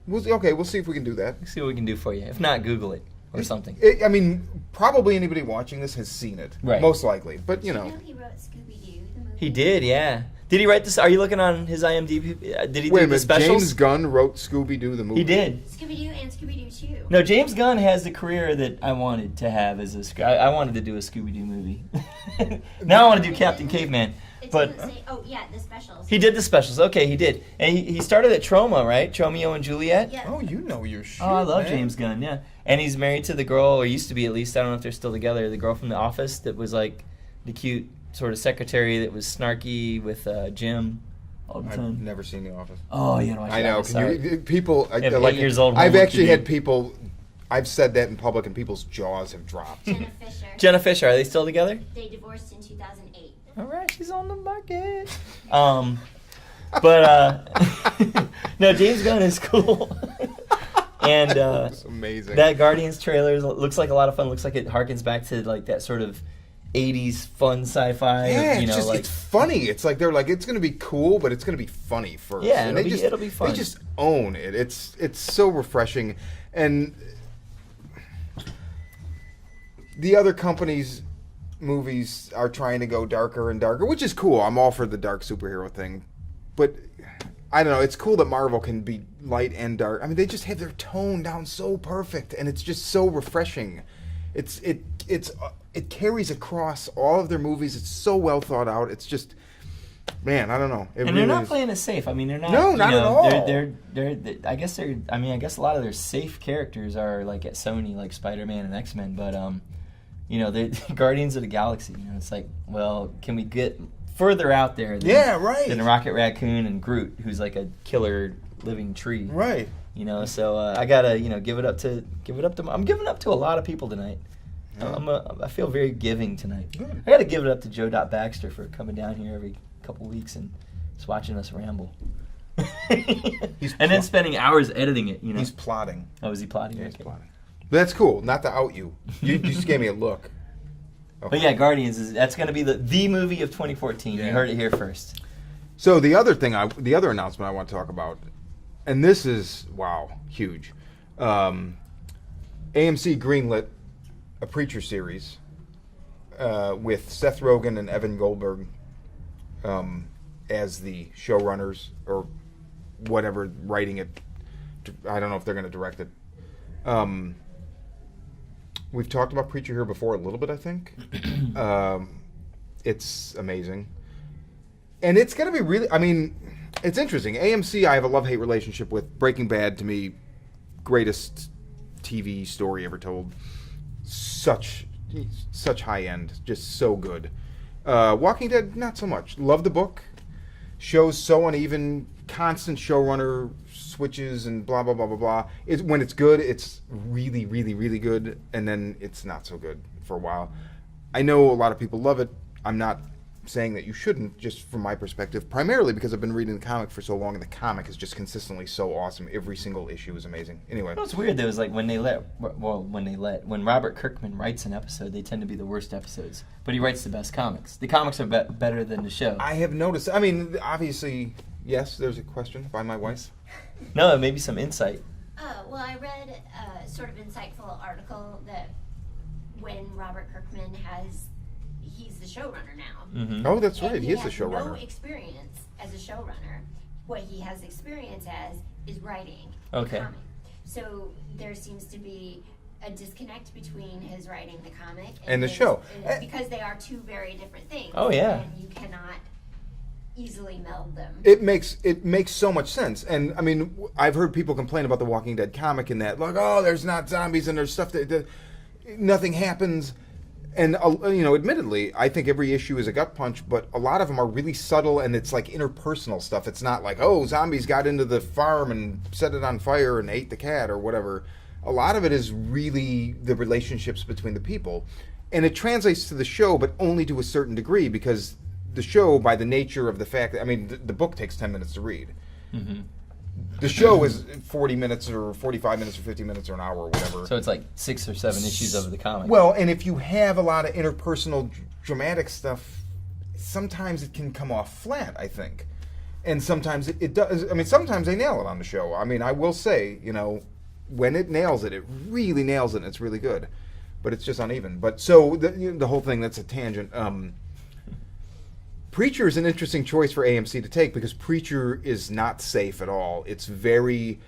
We'll see if we can do that. Let's see what we can do for you. If not, Google it or something. Probably anybody watching this has seen it. Right. Most likely. But, Did you know he wrote Scooby-Doo, the movie? He did, yeah. Did he write this? Are you looking on his IMDb? Did he Wait do a the minute, specials? James Gunn wrote Scooby-Doo the movie? He did. Scooby-Doo and Scooby-Doo 2. No, James Gunn has the career that I wanted to have as I wanted to do a Scooby-Doo movie. Now I want to do Captain Caveman. It But doesn't say, the specials. he did the specials. Okay, he did. And he started at Troma, right? Tromeo and Juliet? Yeah. Oh, you know your shit, Oh, I love man. James Gunn, yeah. And he's married to the girl, or used to be at least, I don't know if they're still together, the girl from The Office that was like the cute sort of secretary that was snarky with Jim all the I've time. never seen The Office. Oh, you know, I know. Sorry. People... have like, 8 years old I've homework actually to do. had people... I've said that in public, and people's jaws have dropped. Jenna Fisher. Jenna Fisher, are they still together? They divorced in 2008. All right, she's on the market. No, James Gunn is cool. And It's amazing. that Guardians trailer looks like a lot of fun. Looks like it harkens back to like that sort of 80s fun sci-fi. Yeah, like it's funny. It's like they're like, it's going to be cool, but it's going to be funny first. Yeah, and it'll be fun. They just own it. It's so refreshing. And the other companies' movies are trying to go darker and darker, which is cool. I'm all for the dark superhero thing. But I don't know. It's cool that Marvel can be light and dark. They just have their tone down so perfect, and it's just so refreshing. It carries across all of their movies. It's so well thought out. It's just, man, I don't know. And they're not playing it safe. They're not. No, not at all. They're I guess a lot of their safe characters are like at Sony, like Spider-Man and X-Men. But the Guardians of the Galaxy. It's like, well, can we get further out there than Rocket Raccoon and Groot, who's like a killer living tree. Right. So I gotta give it up to I'm giving up to a lot of people tonight. Yeah. I feel very giving tonight. Good. I gotta give it up to Joe.Baxter for coming down here every couple weeks and just watching us ramble. And then spending hours editing it. He's plotting. Oh, is he plotting? Yeah, he's Okay. plotting. But that's cool. Not to out you. You just gave me a look. Okay. But yeah, Guardians that's going to be the movie of 2014. Yeah. You heard it here first. So the other announcement I want to talk about, and this is huge. AMC greenlit a Preacher series with Seth Rogen and Evan Goldberg as the showrunners or whatever, writing it. I don't know if they're going to direct it. We've talked about Preacher here before a little bit, I think. It's amazing. And it's going to be really, I mean, it's interesting. AMC, I have a love-hate relationship with. Breaking Bad, to me, greatest TV story ever told. Such high end, just so good. Walking Dead, not so much. Love the book. Show's so uneven, constant showrunner switches and blah, blah, blah, blah, blah. When it's good, it's really, really, really good, and then it's not so good for a while. I know a lot of people love it. I'm not saying that you shouldn't, just from my perspective, primarily because I've been reading the comic for so long, and the comic is just consistently so awesome. Every single issue is amazing. Anyway. It's weird though, is like when Robert Kirkman writes an episode, they tend to be the worst episodes. But he writes the best comics. The comics are better than the show. I have noticed. I mean, obviously, yes, there's a question by my wife. No, maybe some insight. Well, I read a sort of insightful article that when Robert Kirkman he's the showrunner now. Mm-hmm. Oh, that's right. And He is the has showrunner. no experience as a showrunner. What he has experience as is writing Okay. the comic. So there seems to be a disconnect between his writing the comic And the his- show. because they are two very different things. Oh, yeah. And you cannot easily meld them. It makes so much sense. And I mean, I've heard people complain about the Walking Dead comic in that, like, oh, there's not zombies and there's stuff that nothing happens. And admittedly, I think every issue is a gut punch, but a lot of them are really subtle, and it's like interpersonal stuff. It's not like, oh, zombies got into the farm and set it on fire and ate the cat or whatever. A lot of it is really the relationships between the people, and it translates to the show, but only to a certain degree, because the show, by the nature of the fact that, I mean, the book takes 10 minutes to read. Mm-hmm. The show is 40 minutes or 45 minutes or 50 minutes or an hour or whatever. So it's like 6 or 7 issues of the comic. Well, and if you have a lot of interpersonal dramatic stuff, sometimes it can come off flat, I think. And sometimes it does. I mean, sometimes they nail it on the show. I mean, I will say, when it nails it, it really nails it, and it's really good. But it's just uneven. But so the whole thing, that's a tangent. Preacher is an interesting choice for AMC to take, because Preacher is not safe at all. It's very,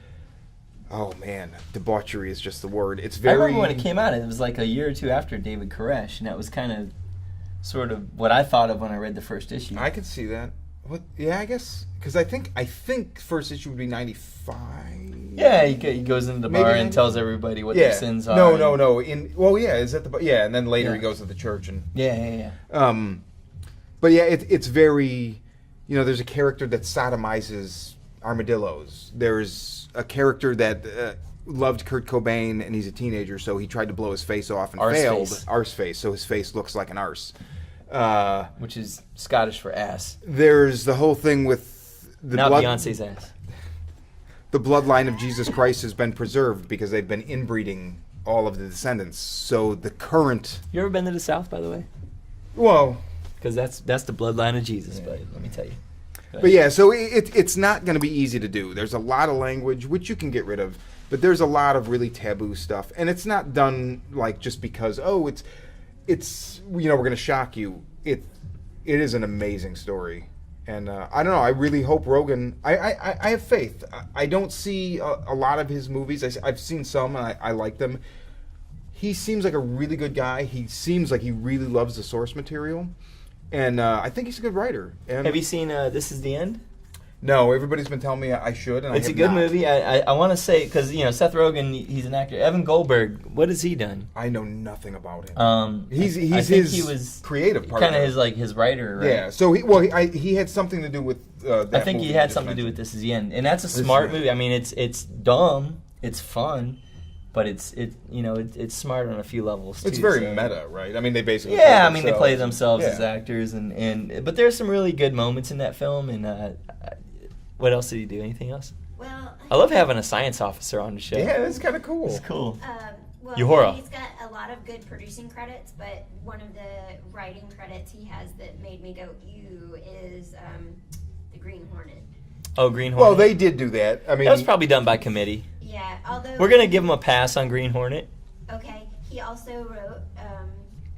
oh man, debauchery is just the word. It's very. I remember when it came out, it was like a year or two after David Koresh, and that was kind of sort of what I thought of when I read the first issue. I could see that. Yeah, I guess, because I think first issue would be 95. Yeah, he goes into the bar Maybe and tells everybody what their sins are. No. Is at the yeah, and then later he goes to the church and. Yeah. But yeah, it's very, there's a character that sodomizes armadillos. There's a character that loved Kurt Cobain, and he's a teenager, so he tried to blow his face off and failed. Arseface, so his face looks like an arse. Which is Scottish for ass. There's the whole thing with the Not Beyonce's ass. The bloodline of Jesus Christ has been preserved because they've been inbreeding all of the descendants. So the current. You ever been to the South, by the way? Well. Because that's the bloodline of Jesus, but let me tell you. But yeah, so it's not going to be easy to do. There's a lot of language, which you can get rid of, but there's a lot of really taboo stuff. And it's not done like just because, it's we're going to shock you. It is an amazing story. And I don't know, I really hope Rogan, I have faith. I don't see a lot of his movies. I've seen some, and I like them. He seems like a really good guy. He seems like he really loves the source material. And I think he's a good writer. And have you seen This Is the End? No, everybody's been telling me I should, and it's I a good not. movie. I want to say, because Seth Rogen, he's an actor. Evan Goldberg, what has he done? I know nothing about him. He's I think his he was creative part. Kind of his writer, right? Yeah. So he had something to do with. That I think movie he you had just something to do mentioned. with This Is the End, and that's a smart movie. I mean, it's dumb, it's fun, but it's smart on a few levels too. It's very meta, right? I mean, they basically. Yeah, I mean, they play themselves Yeah. as actors, but there's some really good moments in that film. And what else did he do? Anything else? Well, I love having a science officer on the show. Yeah, that's kind of cool. It's cool. Well, he's got a lot of good producing credits, but one of the writing credits he has that made me go ew is the Green Hornet. Oh, Green Hornet. Well, they did do that. I mean, that was probably done by committee. Yeah, although We're gonna give him a pass on Green Hornet. Okay, he also wrote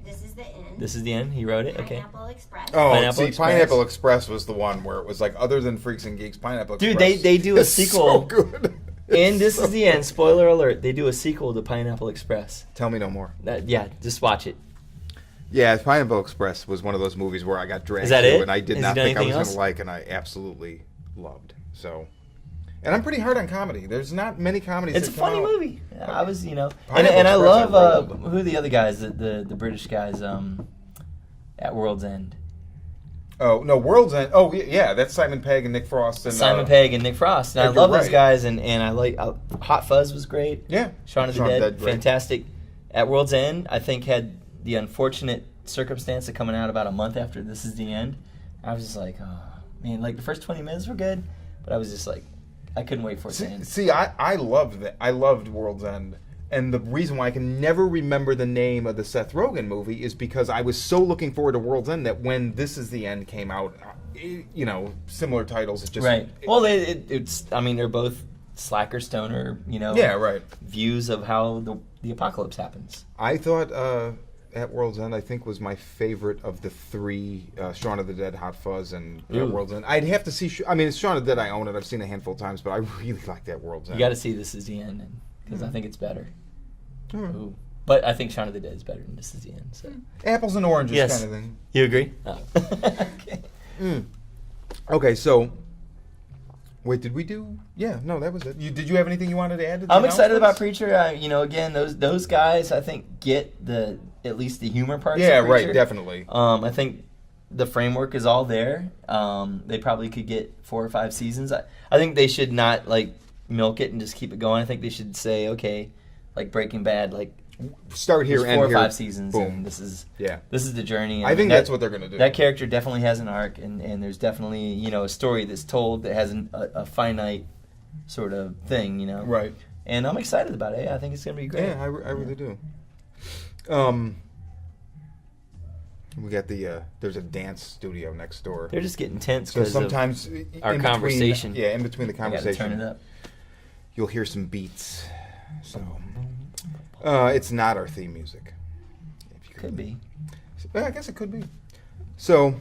This Is the End. This Is the End. He wrote it. Okay. Pineapple Express. Oh, Pineapple see, Express. Pineapple Express was the one where it was like, other than Freaks and Geeks, Pineapple Dude, Express. they do a is sequel. So good. And This Is the End. Spoiler alert. They do a sequel to Pineapple Express. Tell me no more. Yeah, just watch it. Yeah, Pineapple Express was one of those movies where I got dragged Is that to, it? and I did Has not he done think I was anything going to else? like, and I absolutely loved. So, and I'm pretty hard on comedy. There's not many comedies. It's a that come funny out. movie. I was, and Pineapple I Express, love I who are the other guys, the British guys at World's End. Oh no, World's End. Oh yeah, that's Simon Pegg and Nick Frost and Simon Pegg and Nick Frost. And I Edgar love those Wright. guys, and I like Hot Fuzz was great. Yeah, Shaun of the Shaun of the Dead, Dead, right. fantastic. At World's End, I think had the unfortunate circumstance of coming out about a month after This Is the End. I was just like, oh man, like the first 20 minutes were good, but I was just like, I couldn't wait for it to end. See, I loved that. I loved World's End. And the reason why I can never remember the name of the Seth Rogen movie is because I was so looking forward to World's End that when This Is the End came out, similar titles. It just Right. Well, it's. I mean, they're both slacker stoner. Yeah, right. Views of how the apocalypse happens. I thought At World's End, I think, was my favorite of the three: Shaun of the Dead, Hot Fuzz, and At World's End. I'd have to see. It's Shaun of the Dead. I own it. I've seen it a handful of times, but I really like At World's End. You got to see This Is the End because I think it's better. Ooh. But I think Shaun of the Dead is better than This Is the End. So. Apples and oranges Yes. kind of thing. You agree? Oh. Okay. Okay, so wait, did we do? Yeah, no, that was it. Did you have anything you wanted to add to the I'm excited about announcements? Preacher. Again, those guys I think get at least the humor parts. Yeah, of Preacher. right, definitely. I think the framework is all there. They probably could get 4 or 5 seasons. I think they should not milk it and just keep it going. I think they should say, okay, like Breaking Bad, Start here, there's end 4 or here. 5 seasons, Boom. and this is Yeah. the journey. And I think that's what they're gonna do. That character definitely has an arc, and there's definitely a story that's told that has a finite sort of thing, Right. And I'm excited about it. I think it's gonna be great. Yeah, I really do. We got there's a dance studio next door. They're just getting tense So because sometimes our in conversation. Between, in between the I gotta conversation, turn it up. you'll hear some beats. So it's not our theme music. If you Could be. I guess it could be. So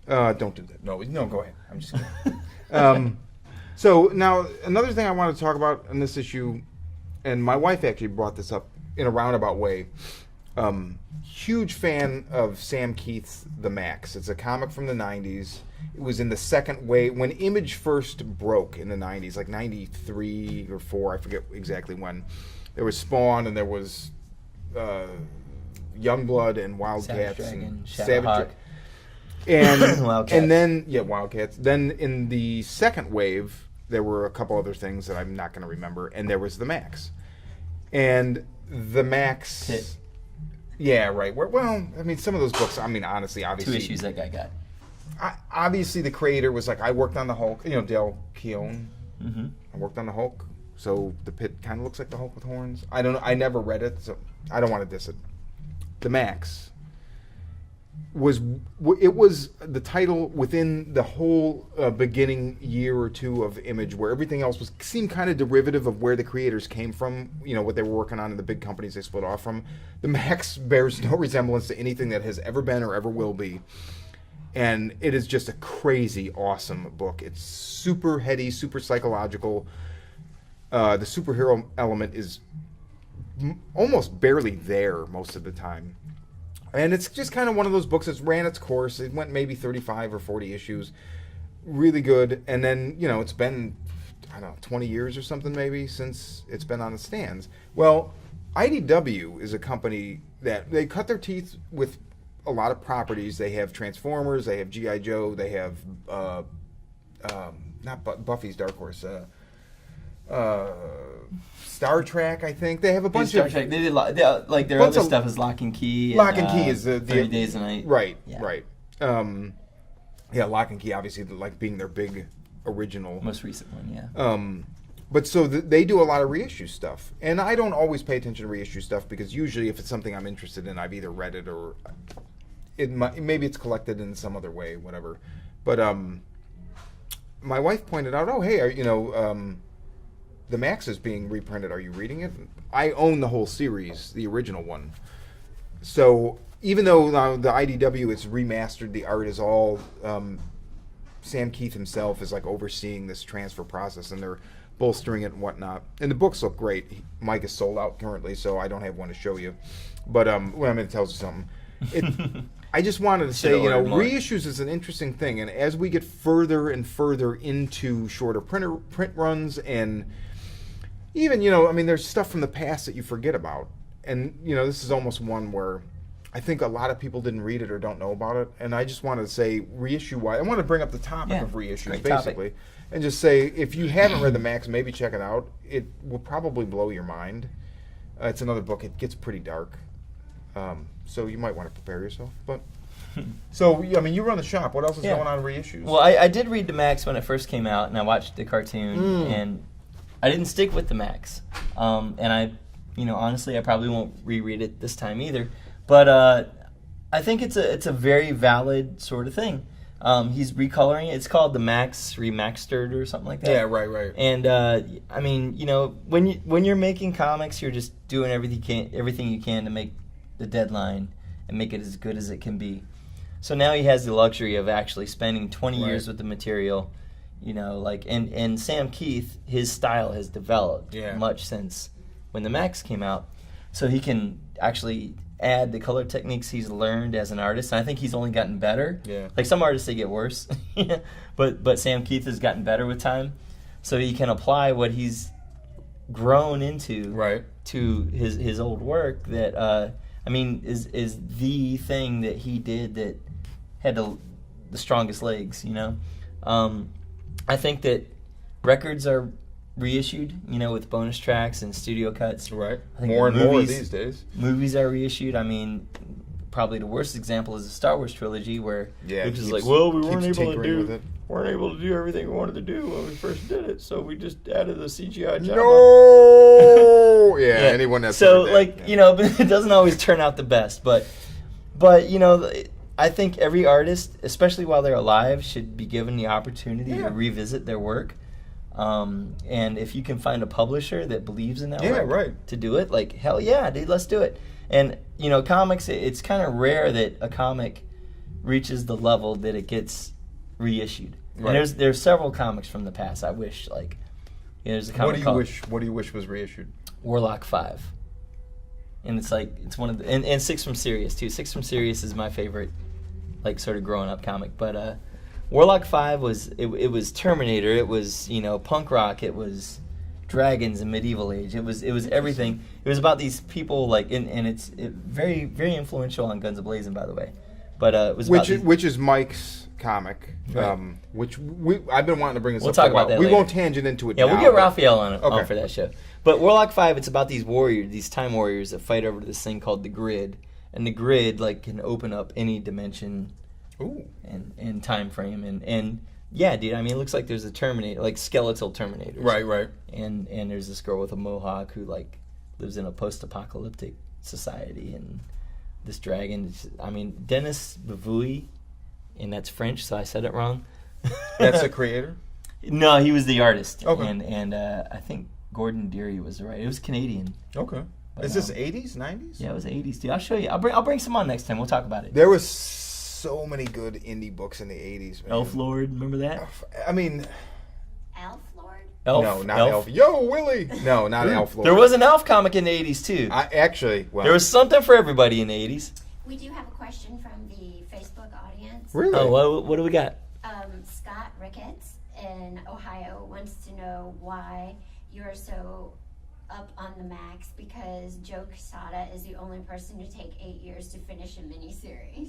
don't do that. No, go ahead. I'm just kidding. So now another thing I want to talk about in this issue, and my wife actually brought this up in a roundabout way. Huge fan of Sam Keith's The Max. It's a comic from the 90s. It was in the second wave when Image first broke in the 90s, like 93 or 4, I forget exactly when. There was Spawn and there was Youngblood and Wildcats. Savage Dragon, and Shadowhawk. And Wildcats. And then Wildcats. Then in the second wave, there were a couple other things that I'm not going to remember, and there was The Max. And The Max. Hit. Yeah, right. Some of those books. Honestly, 2 obviously, issues that guy got. obviously the creator was like, I worked on the Hulk. Dale Keown. Mm-hmm. I worked on the Hulk, so the Pit kind of looks like the Hulk with horns. I don't know. I never read it, so I don't want to diss it. The Max was the title within the whole beginning year or two of Image, where everything else seemed kind of derivative of where the creators came from. What they were working on in the big companies they split off from. The Max bears no resemblance to anything that has ever been or ever will be. And it is just a crazy, awesome book. It's super heady, super psychological. The superhero element is almost barely there most of the time. And it's just kind of one of those books that ran its course. It went maybe 35 or 40 issues. Really good. And then, it's been, 20 years or something maybe since it's been on the stands. Well, IDW is a company that they cut their teeth with a lot of properties. They have Transformers, they have G.I. Joe, they have not Buffy's Dark Horse, Star Trek, I think. They have a bunch Star of Trek. They did their other stuff is Lock and Key. Lock and Key is the 30 Days a Night. Right, Yeah. right. Lock and Key obviously being their big original. Most recent one, yeah. But so they do a lot of reissue stuff, and I don't always pay attention to reissue stuff because usually if it's something I'm interested in, I've either read it or maybe it's collected in some other way, whatever. But my wife pointed out, The Max is being reprinted. Are you reading it? I own the whole series, the original one. So even though the IDW is remastered, the art is all Sam Keith himself is overseeing this transfer process, and they're bolstering it and whatnot. And the books look great. Mike is sold out currently, so I don't have one to show you. But I'm going to tell you something. I just wanted to say, Should've ordered more. reissues is an interesting thing, and as we get further and further into shorter print runs, and even, there's stuff from the past that you forget about, and, this is almost one where I think a lot of people didn't read it or don't know about it, and I just wanted to say, reissue-wise, I want to bring up the topic of reissues, great basically, topic. and just say, if you haven't read the Max, maybe check it out. It will probably blow your mind. It's another book. It gets pretty dark. So you might want to prepare yourself. But so, you run the shop. What else is going on in reissues? Well, I did read the Max when it first came out, and I watched the cartoon, and I didn't stick with the Max. And I, honestly, I probably won't reread it this time either. But I think it's a very valid sort of thing. He's recoloring it. It's called the Max Remastered or something like that. Yeah, right. And when you're making comics, you're just doing everything you can to make the deadline and make it as good as it can be. So now he has the luxury of actually spending 20 years with the material, and Sam Keith, his style has developed much since when the Max came out. So he can actually add the color techniques he's learned as an artist, and I think he's only gotten better. Yeah. Like some artists, they get worse, but Sam Keith has gotten better with time, so he can apply what he's grown into to his old work. That is the thing that he did that had the strongest legs. I think that records are reissued, with bonus tracks and studio cuts. Right. I think more and more these days. Movies are reissued. Probably the worst example is the Star Wars trilogy, where Lucas is like, we weren't able to do everything we wanted to do when we first did it, so we just added the CGI job. No. Anyone that's so but it doesn't always turn out the best, but I think every artist, especially while they're alive, should be given the opportunity to revisit their work. And if you can find a publisher that believes in that work to do it, hell yeah, dude, let's do it. And comics, it's kind of rare that a comic reaches the level that it gets reissued. Right. And there's several comics from the past. I wish there's a comic What do you wish was reissued? Warlock 5. And it's one of the and 6 from Sirius too. 6 from Sirius is my favorite, sort of growing up comic. But Warlock 5 was Terminator. It was punk rock. It was dragons in medieval age. It was everything. It was about these people and it's very very influential on Guns Ablazing, by the way. But it was which is Mike's comic, which I've been wanting to bring this up. We'll talk about that. We later. won't tangent into it. Yeah, now, we'll get Raphael on for that show. But Warlock 5, it's about these warriors, these time warriors that fight over this thing called the grid, and the grid can open up any dimension. Ooh. And time frame and yeah, dude. It looks like there's a Terminator, skeletal Terminators. Right. And there's this girl with a mohawk who lives in a post-apocalyptic society, and this dragon. Denis Bavouille, and that's French, so I said it wrong. That's the creator? No, he was the artist. Okay. And I think Gordon Deary was right. It was Canadian. Okay. But, is this 80s, 90s? Yeah, it was 80s, dude. I'll show you. I'll bring some on next time. We'll talk about it. There was so many good indie books in the 80s, man. Elf Lord, remember that? Elf Lord? No, not Elf. Yo, Willie! No, not Elf Lord. There was an Elf comic in the 80s, too. There was something for everybody in the 80s. We do have a question from the Facebook audience. Really? Oh, what do we got? Scott Ricketts in Ohio wants to know why you're so up on the Max, because Joe Quesada is the only person to take 8 years to finish a miniseries.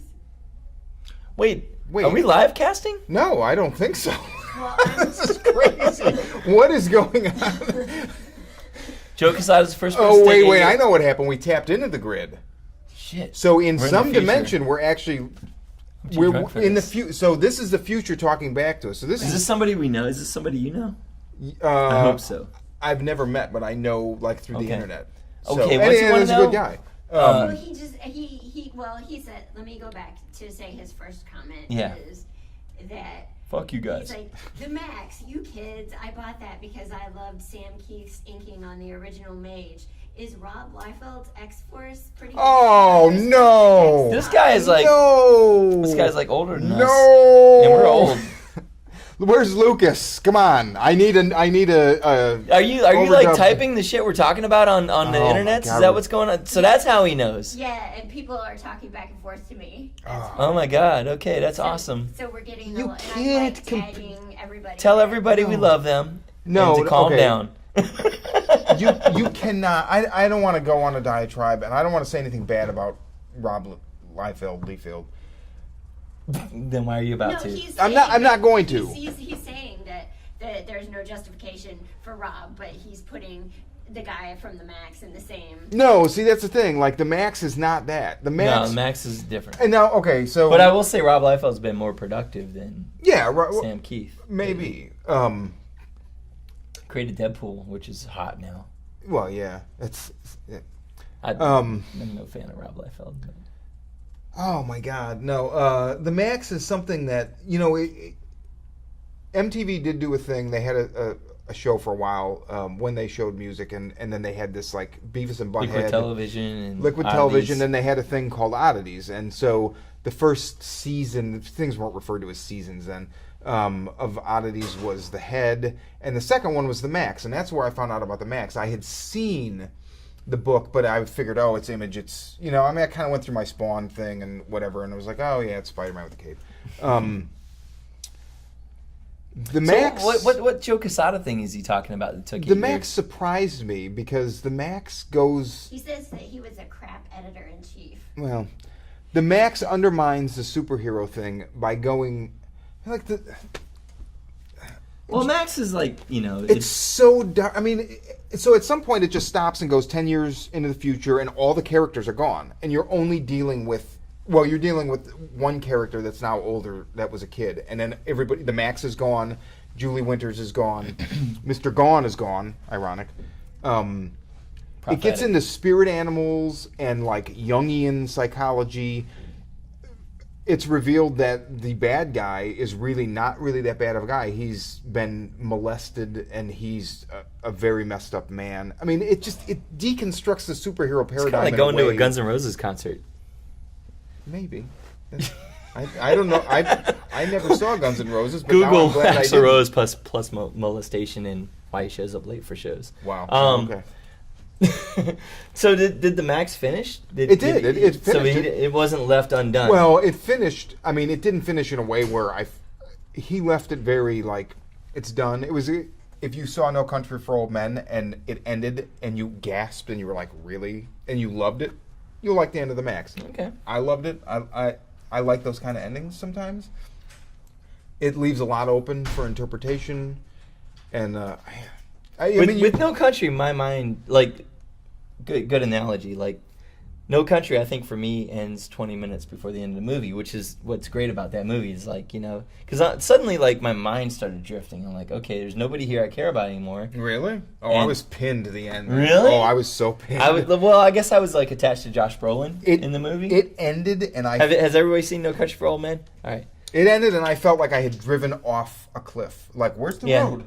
Wait, are we live casting? No, I don't think so. Well, this is crazy. What is going on? Joe Quesada's the first person. Oh, wait, I know what happened. We tapped into the grid. Shit. So in some dimension, we're actually... We're in the future. So this is the future talking back to us. So is this somebody we know? Is this somebody you know? I hope so. I've never met, but I know through the internet. So, okay, what's he want to know? He's a good guy. Well, he said, let me go back to say his first comment is that fuck you guys. He's like, the Max, you kids, I bought that because I loved Sam Keith's inking on the original Mage. Is Rob Liefeld's X-Force pretty good? Oh, no. This guy is No. This guy's older than us. No. And we're old. Where's Lucas? Come on, I need a. Are you like overdub. typing the shit we're talking about on the Oh, internet? my God. Is that what's going on? So that's how he knows. Yeah, and people are talking back and forth to me. Oh my God. Okay, that's awesome. So we're getting You and can't I'm like tagging everybody. Tell everybody we love them. No, and to calm okay. down. You cannot. I don't want to go on a diatribe, and I don't want to say anything bad about Rob Liefeld. Then why are you about No, to? he's I'm saying not going to. He's saying that there's no justification for Rob, but he's putting the guy from the Max in the same. No, see that's the thing. Like the Max is not that. The Max. No, Max is different. And now, okay, so. But I will say Rob Liefeld's been more productive than Sam Keith. Maybe. Created Deadpool, which is hot now. Well, yeah, it's. Yeah. I'm no fan of Rob Liefeld. But. Oh my God, no. The Max is something that MTV did do a thing. They had a show for a while when they showed music, and then they had this like Beavis and Butthead. Liquid Television and Liquid Oddities. Television, and they had a thing called Oddities, and so the first season, things weren't referred to as seasons then, of Oddities was The Head, and the second one was The Max, and that's where I found out about The Max. I had seen the book, but I figured, oh, it's Image. It's, I kind of went through my Spawn thing and whatever, and I was like, oh, yeah, it's Spider-Man with a cape. The Max... So what Joe Quesada thing is he talking about that took The Max surprised me because The Max goes... He says that he was a crap editor-in-chief. Well, The Max undermines the superhero thing by going... like the. Well, Max is like, It's so dark. I mean, so at some point it just stops and goes 10 years into the future and all the characters are gone. And you're only dealing with, you're dealing with one character that's now older that was a kid. And then everybody, the Max is gone, Julie Winters is gone, Mr. Gone is gone, ironic. It gets into spirit animals and like Jungian psychology. It's revealed that the bad guy is really not really that bad of a guy. He's been molested and he's a very messed up man. I mean, it deconstructs the superhero paradigm. It's kind of like going to a Guns N' Roses concert. Maybe. I don't know. I never saw Guns N' Roses. But Google now I'm glad Axl Rose plus molestation and why he shows up late for shows. Wow. Okay. So did the Max finish? It did. It finished. So it wasn't left undone. Well, it finished. I mean, it didn't finish in a way where he left it very like it's done. It was if you saw No Country for Old Men and it ended and you gasped and you were like, really? And you loved it, you'll like the end of the Max. Okay. I loved it. I like those kind of endings sometimes. It leaves a lot open for interpretation, and with No Country, in my mind, like good analogy. Like No Country, I think for me ends 20 minutes before the end of the movie, which is what's great about that movie. Is like because suddenly like my mind started drifting. I'm like, okay, there's nobody here I care about anymore. Really? Oh, I was pinned to the end. Really? Oh, I was so pinned. I guess I was like attached to Josh Brolin in the movie. It ended, and has everybody seen No Country for Old Men? All right. It ended, and I felt like I had driven off a cliff. Like, where's the road?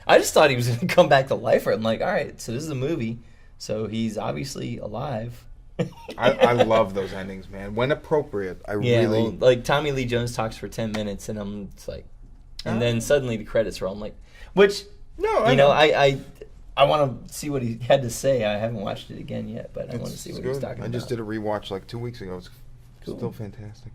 I just thought he was going to come back to life. I'm like, all right, so this is a movie, so he's obviously alive. I love those endings, man. When appropriate, like Tommy Lee Jones talks for 10 minutes, and I'm just like, and then suddenly the credits roll. I'm like, I want to see what he had to say. I haven't watched it again yet, but I want to see what he's talking about. I just did a rewatch like 2 weeks ago. It's still fantastic.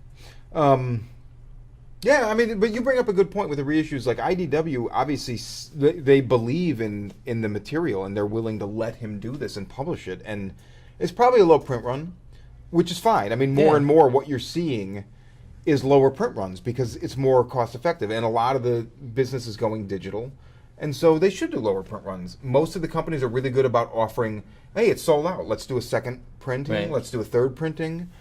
Yeah, I mean, but you bring up a good point with the reissues. Like IDW, obviously, they believe in the material, and they're willing to let him do this and publish it. And it's probably a low print run, which is fine. I mean, more and more what you're seeing is lower print runs because it's more cost effective, and a lot of the business is going digital, and so they should do lower print runs. Most of the companies are really good about offering, hey, it's sold out. Let's do a second printing. Right. Let's do a third printing.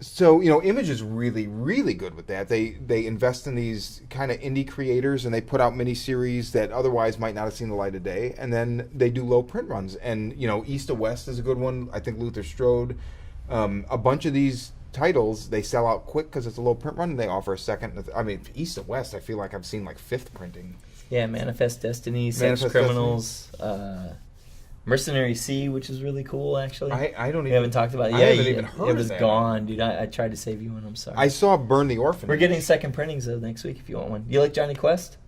So, Image is really, really good with that. They invest in these kind of indie creators, and they put out miniseries that otherwise might not have seen the light of day, and then they do low print runs. And, East to West is a good one. I think Luther Strode. A bunch of these titles, they sell out quick because it's a low print run, and they offer a second. I mean, East to West, I feel like I've seen like fifth printing. Yeah, Manifest Destiny, Sex Criminals. Mercenary Sea, which is really cool, actually. I don't We even. haven't talked about it. I Yeah, haven't even heard it of was that. gone, dude. I tried to save you one. I'm sorry. I saw Burn the Orphanage. We're getting second printings though next week if you want one. You like Johnny Quest?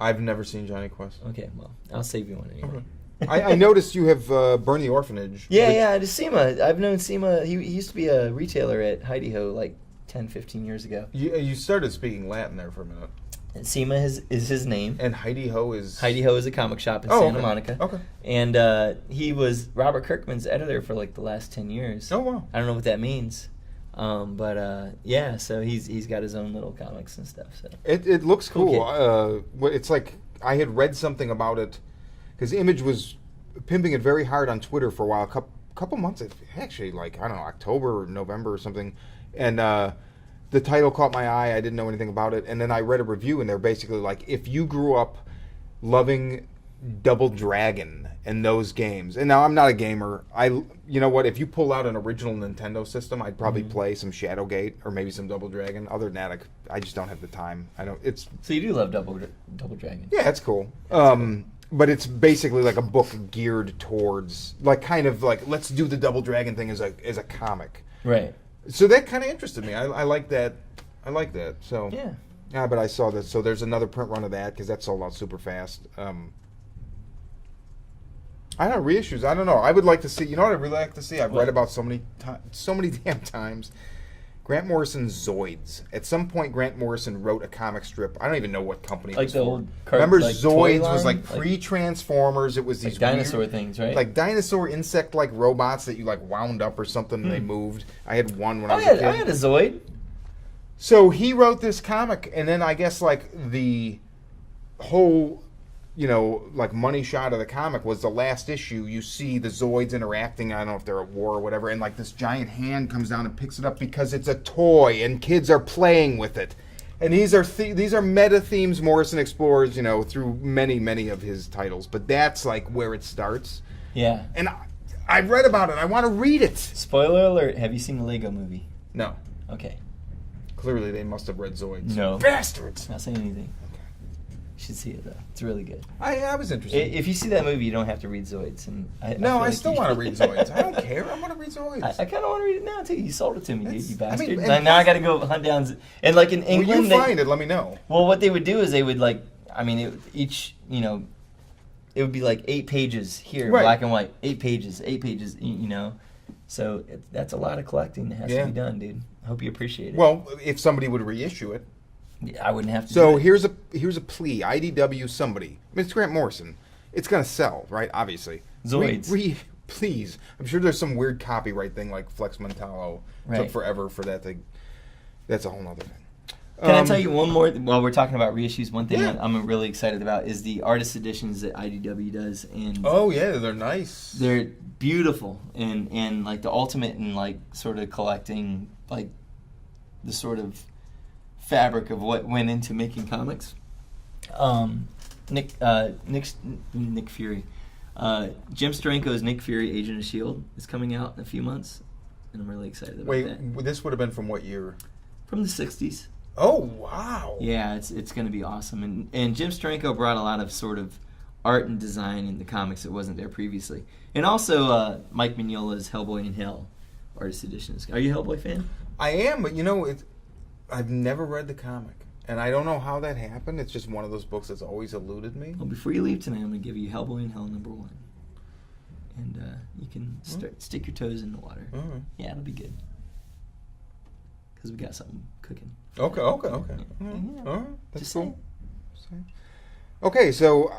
I've never seen Johnny Quest. Okay, well, I'll save you one anyway. I noticed you have Burn the Orphanage. Yeah, which- yeah, just Seema. I've known Seema. He used to be a retailer at Heidi Ho like 10, 15 years ago. You started speaking Latin there for a minute. And Seema is his name. And Heidi Ho is. Heidi Ho is a comic shop in Oh, Santa okay. Monica. Okay. And he was Robert Kirkman's editor for like the last 10 years. Oh wow. I don't know what that means. But yeah, so he's got his own little comics and stuff. So It looks cool. Cool It's like I had read something about it because Image was pimping it very hard on Twitter for a while, couple months, actually, like I don't know, October or November or something, and the title caught my eye. I didn't know anything about it, and then I read a review, and they're basically like, if you grew up loving Double Dragon and those games, and now I'm not a gamer. You know what? If you pull out an original Nintendo system, I'd probably play some Shadowgate or maybe some Double Dragon. Other than that, I just don't have the time. I don't. It's you do love Double Dragon. yeah, it's cool. But it's basically like a book geared towards like kind of like let's do the Double Dragon thing as a comic. Right. So that kind of interested me. I like that. I like that. So Yeah. but I saw that. So there's another print run of that because that sold out super fast. I don't know, reissues. I don't know. I would like to see. You know what I'd really like to see? I've read about so many damn times. Grant Morrison's Zoids. At some point, Grant Morrison wrote a comic strip. I don't even know what company. Like it was the for. old Remember like, toy Zoids was line? like pre-Transformers. It was these like dinosaur weird, things, right? like dinosaur insect-like robots that you like wound up or something and they moved. I had one when I Oh was yeah, a kid. I had a Zoid. So he wrote this comic, and then I guess like the whole, like money shot of the comic was the last issue. You see the Zoids interacting. I don't know if they're at war or whatever, and like this giant hand comes down and picks it up because it's a toy, and kids are playing with it. And these are meta themes Morrison explores, through many of his titles. But that's like where it starts. Yeah. And I've read about it. I want to read it. Spoiler alert: have you seen the Lego Movie? No. Okay. Clearly, they must have read Zoids. No. Bastards. Not saying anything. You should see it though. It's really good. I was interested. If you see that movie, you don't have to read Zoids. And I still want to read Zoids. I don't care. I want to read Zoids. I kind of want to read it now too. You sold it to me, dude. You bastard. and Now I got to go hunt down. And like in When England, you find it, let me know. well, what they would do is they would like. I mean, each it would be like 8 pages here, Right. black and white. 8 pages. So that's a lot of collecting that has Yeah. to be done, dude. I hope you appreciate it. Well, if somebody would reissue it. Yeah, I wouldn't have to. So do it. here's a plea. IDW somebody. I mean, it's Grant Morrison. It's gonna sell, right? Obviously. Zoids. Please. I'm sure there's some weird copyright thing like Flex Mentallo. Right. Took forever for that thing. That's a whole other thing. Can I tell you one more? While we're talking about reissues, one thing Yeah. I'm really excited about is the artist editions that IDW does, and Oh yeah, they're nice. they're beautiful and like the ultimate in like sort of collecting like the sort of fabric of what went into making comics. Nick Fury, Jim Steranko's Nick Fury, Agent of S.H.I.E.L.D. is coming out in a few months, and I'm really excited about Wait, that. this would have been from what year? From the 60s. Oh wow. Yeah, it's going to be awesome. And Jim Steranko brought a lot of sort of art and design in the comics that wasn't there previously. And also Mike Mignola's Hellboy in Hell artist editions. Are you a Hellboy fan? I am, but I've never read the comic. And I don't know how that happened. It's just one of those books that's always eluded me. Well, before you leave tonight, I'm going to give you Hellboy in Hell #1. And you can stick your toes in the water. Mm-hmm. Yeah, it'll be good. Because we got something cooking. Okay. Yeah. All right. That's Just cool. saying. Okay, so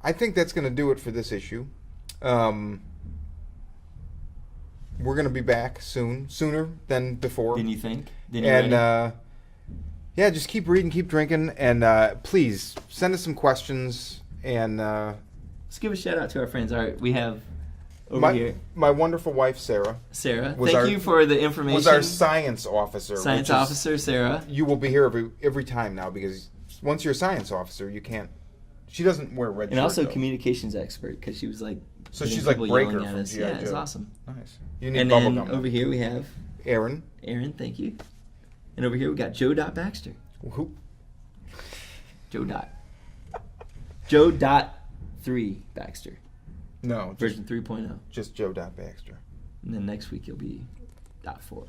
I think that's going to do it for this issue. We're going to be back sooner than before. Didn't you think? And just keep reading, keep drinking, and please send us some questions. And let's give a shout out to our friends. All right, we have over here my wonderful wife Sarah Sarah. was Thank our- you for the information. was our science officer. Science which is- officer Sarah. You will be here every time now because once you're a science officer, you can't. She doesn't wear red. And shirt, also though. communications expert because she was like. So getting she's like people Breaker yelling at from us. G.I. Yeah, it's Joe. awesome. Nice. You need And bubble then gum. over here we have Aaron. Thank you. And over here we got Joe.Baxter. Who? Joe.3 Baxter. No, version 3.0. just Joe.Baxter. And then next week you'll be .4.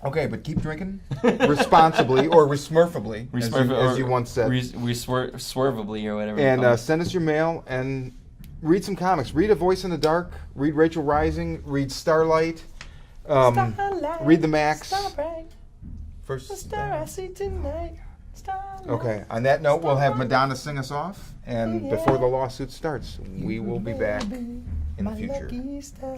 Okay, but keep drinking responsibly or resmurfably, as you once said. Swervably or whatever. And send us your mail and read some comics. Read A Voice in the Dark. Read Rachel Rising. Read Starlight. Read the Max. Starbright, First. the star I see tonight. Starlight. Okay. On that note, we'll have Madonna sing us off, and Oh, yeah. before the lawsuit starts, we will be back in the My future. lucky star.